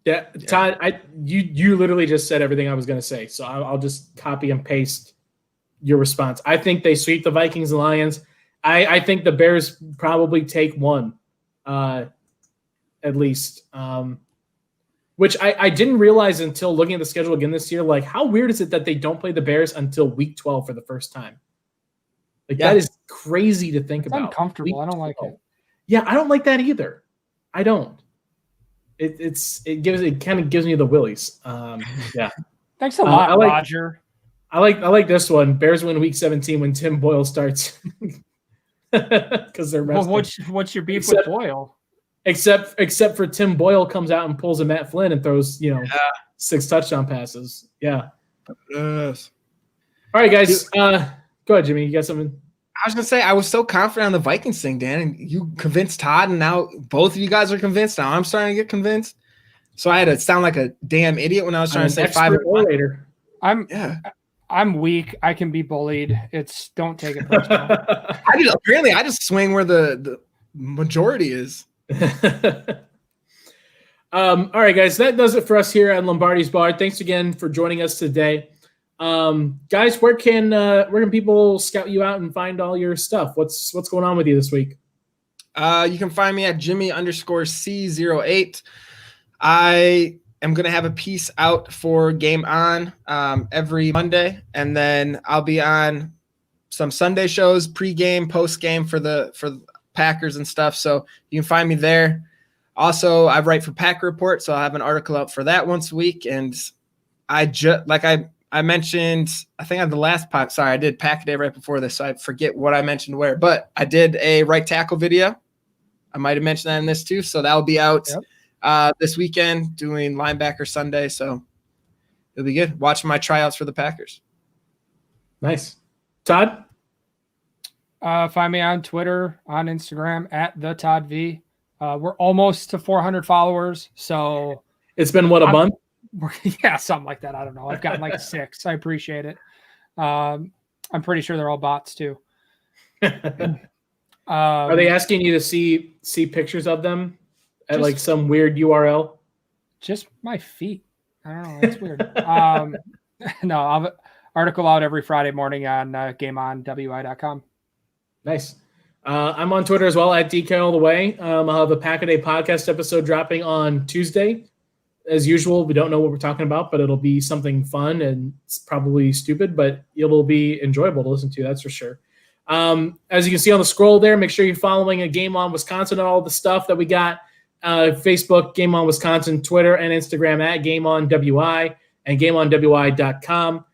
Yeah, Todd, you literally just said everything I was going to say, so I'll just copy and paste your response. I think they sweep the Vikings and Lions. I think the Bears probably take one, at least. Which I didn't realize until looking at the schedule again this year. Like, how weird is it that they don't play the Bears until week 12 for the first time? That is crazy to think about. Uncomfortable. I don't like it. Yeah, I don't like that either. I don't. It kind of gives me the willies. Yeah. Thanks a lot, Roger. I like this one. Bears win week 17 when Tim Boyle starts. Because they're resting. Well, what's your beef with Boyle? Except for Tim Boyle comes out and pulls a Matt Flynn and throws 6 touchdown passes. Yeah. Yes. All right, guys. Go ahead, Jimmy. You got something? I was gonna say I was so confident on the Vikings thing, Dan, and you convinced Todd, and now both of you guys are convinced. Now I'm starting to get convinced. So I had to sound like a damn idiot when I was trying to say 5-1 later. I'm weak. I can be bullied. Don't take it personal. I just swing where the majority is. All right, guys, that does it for us here at Lombardi's Bar. Thanks again for joining us today. Guys, where can people scout you out and find all your stuff? What's going on with you this week? You can find me at Jimmy_C08. I am going to have a piece out for Game On every Monday, and then I'll be on some Sunday shows, pregame, postgame for the Packers and stuff. So you can find me there. Also, I write for Packer Report, so I'll have an article out for that once a week. And I mentioned, I think on the last I did Pack Day right before this, so I forget what I mentioned where, but I did a right tackle video. I might have mentioned that in this too. So that'll be out this weekend, doing linebacker Sunday. So it'll be good. Watching my tryouts for the Packers. Nice. Todd? Find me on Twitter, on Instagram at the Todd V. We're almost to 400 followers. So it's been a month? Yeah, something like that. I don't know. I've gotten like 6. I appreciate it. I'm pretty sure they're all bots too. Are they asking you to see pictures of them at like some weird URL? Just my feet. I don't know. That's weird. No, I'll have an article out every Friday morning on GameOnWI.com. Nice. I'm on Twitter as well at DK All the Way. I'll have a Pack a Day podcast episode dropping on Tuesday. as usual, we don't know what we're talking about, but it'll be something fun and it's probably stupid, but it'll be enjoyable to listen to. That's for sure. As you can see on the scroll there, make sure you're following a Game On Wisconsin and all the stuff that we got. Facebook, Game On Wisconsin, Twitter and Instagram at Game On WI and GameOnWI.com.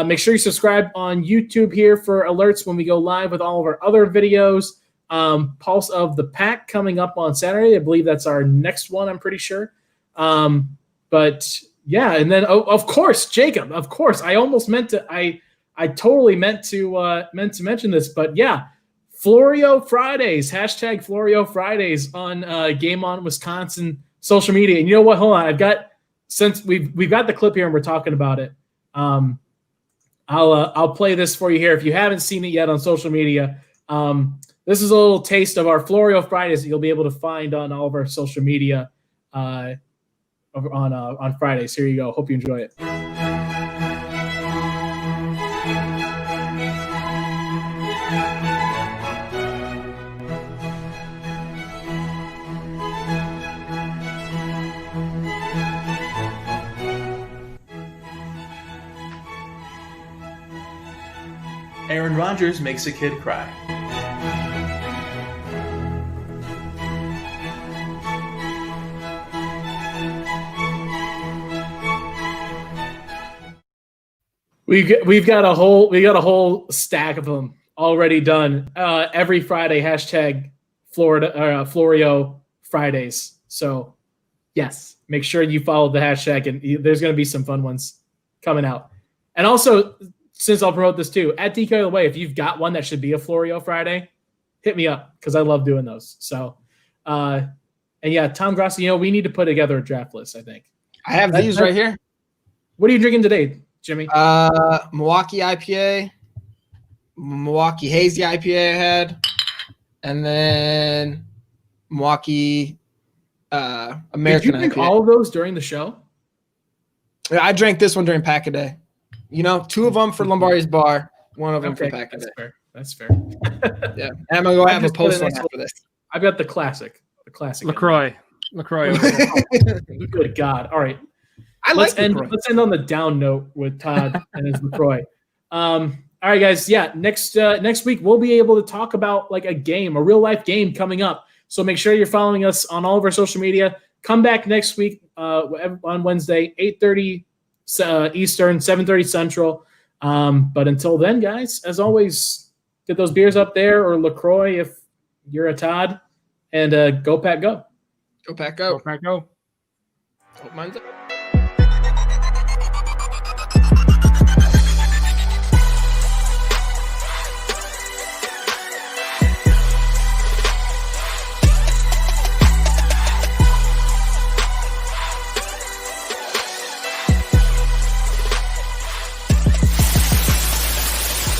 Make sure you subscribe on YouTube here for alerts when we go live with all of our other videos. Pulse of the Pack coming up on Saturday. I believe that's our next one, I'm pretty sure. But yeah, and then of course, Jacob, of course, I almost meant to, I totally meant to mention this, but yeah, Florio Fridays, hashtag Florio Fridays on Game On Wisconsin social media. And you know what? Hold on, since we've got the clip here and we're talking about it. I'll play this for you here. If you haven't seen it yet on social media, this is a little taste of our Florio Fridays that you'll be able to find on all of our social media on Fridays. Here you go. Hope you enjoy it. Aaron Rodgers makes a kid cry. We've got a whole stack of them already done. Every Friday, hashtag Florio Fridays. So yes, make sure you follow the hashtag, and there's going to be some fun ones coming out. And also, since I'll promote this too, at DK of the Way, if you've got one that should be a Florio Friday, hit me up because I love doing those. So, and yeah, Tom Grassi, we need to put together a draft list, I think. I have these right here. What are you drinking today, Jimmy? Milwaukee IPA, Milwaukee Hazy IPA I had, and then Milwaukee American Did you drink IPA. all of those during the show? I drank this one during Pack a Day. 2 of them for Lombardi's Bar, 1 of them for Pack a Day. That's fair. Yeah, and I'm gonna go have a post one after this. I've got the classic. LaCroix. Good God! All right, let's end on the down note with Todd and his LaCroix. All right, guys. Yeah, next week we'll be able to talk about like a real life game coming up. So make sure you're following us on all of our social media. Come back next week on Wednesday, 8:30 Eastern, 7:30 Central. But until then, guys, as always, get those beers up there or LaCroix if you're a Todd, and go Pack Go. Go Pack Go. Go Pack Go. Hope mine's up.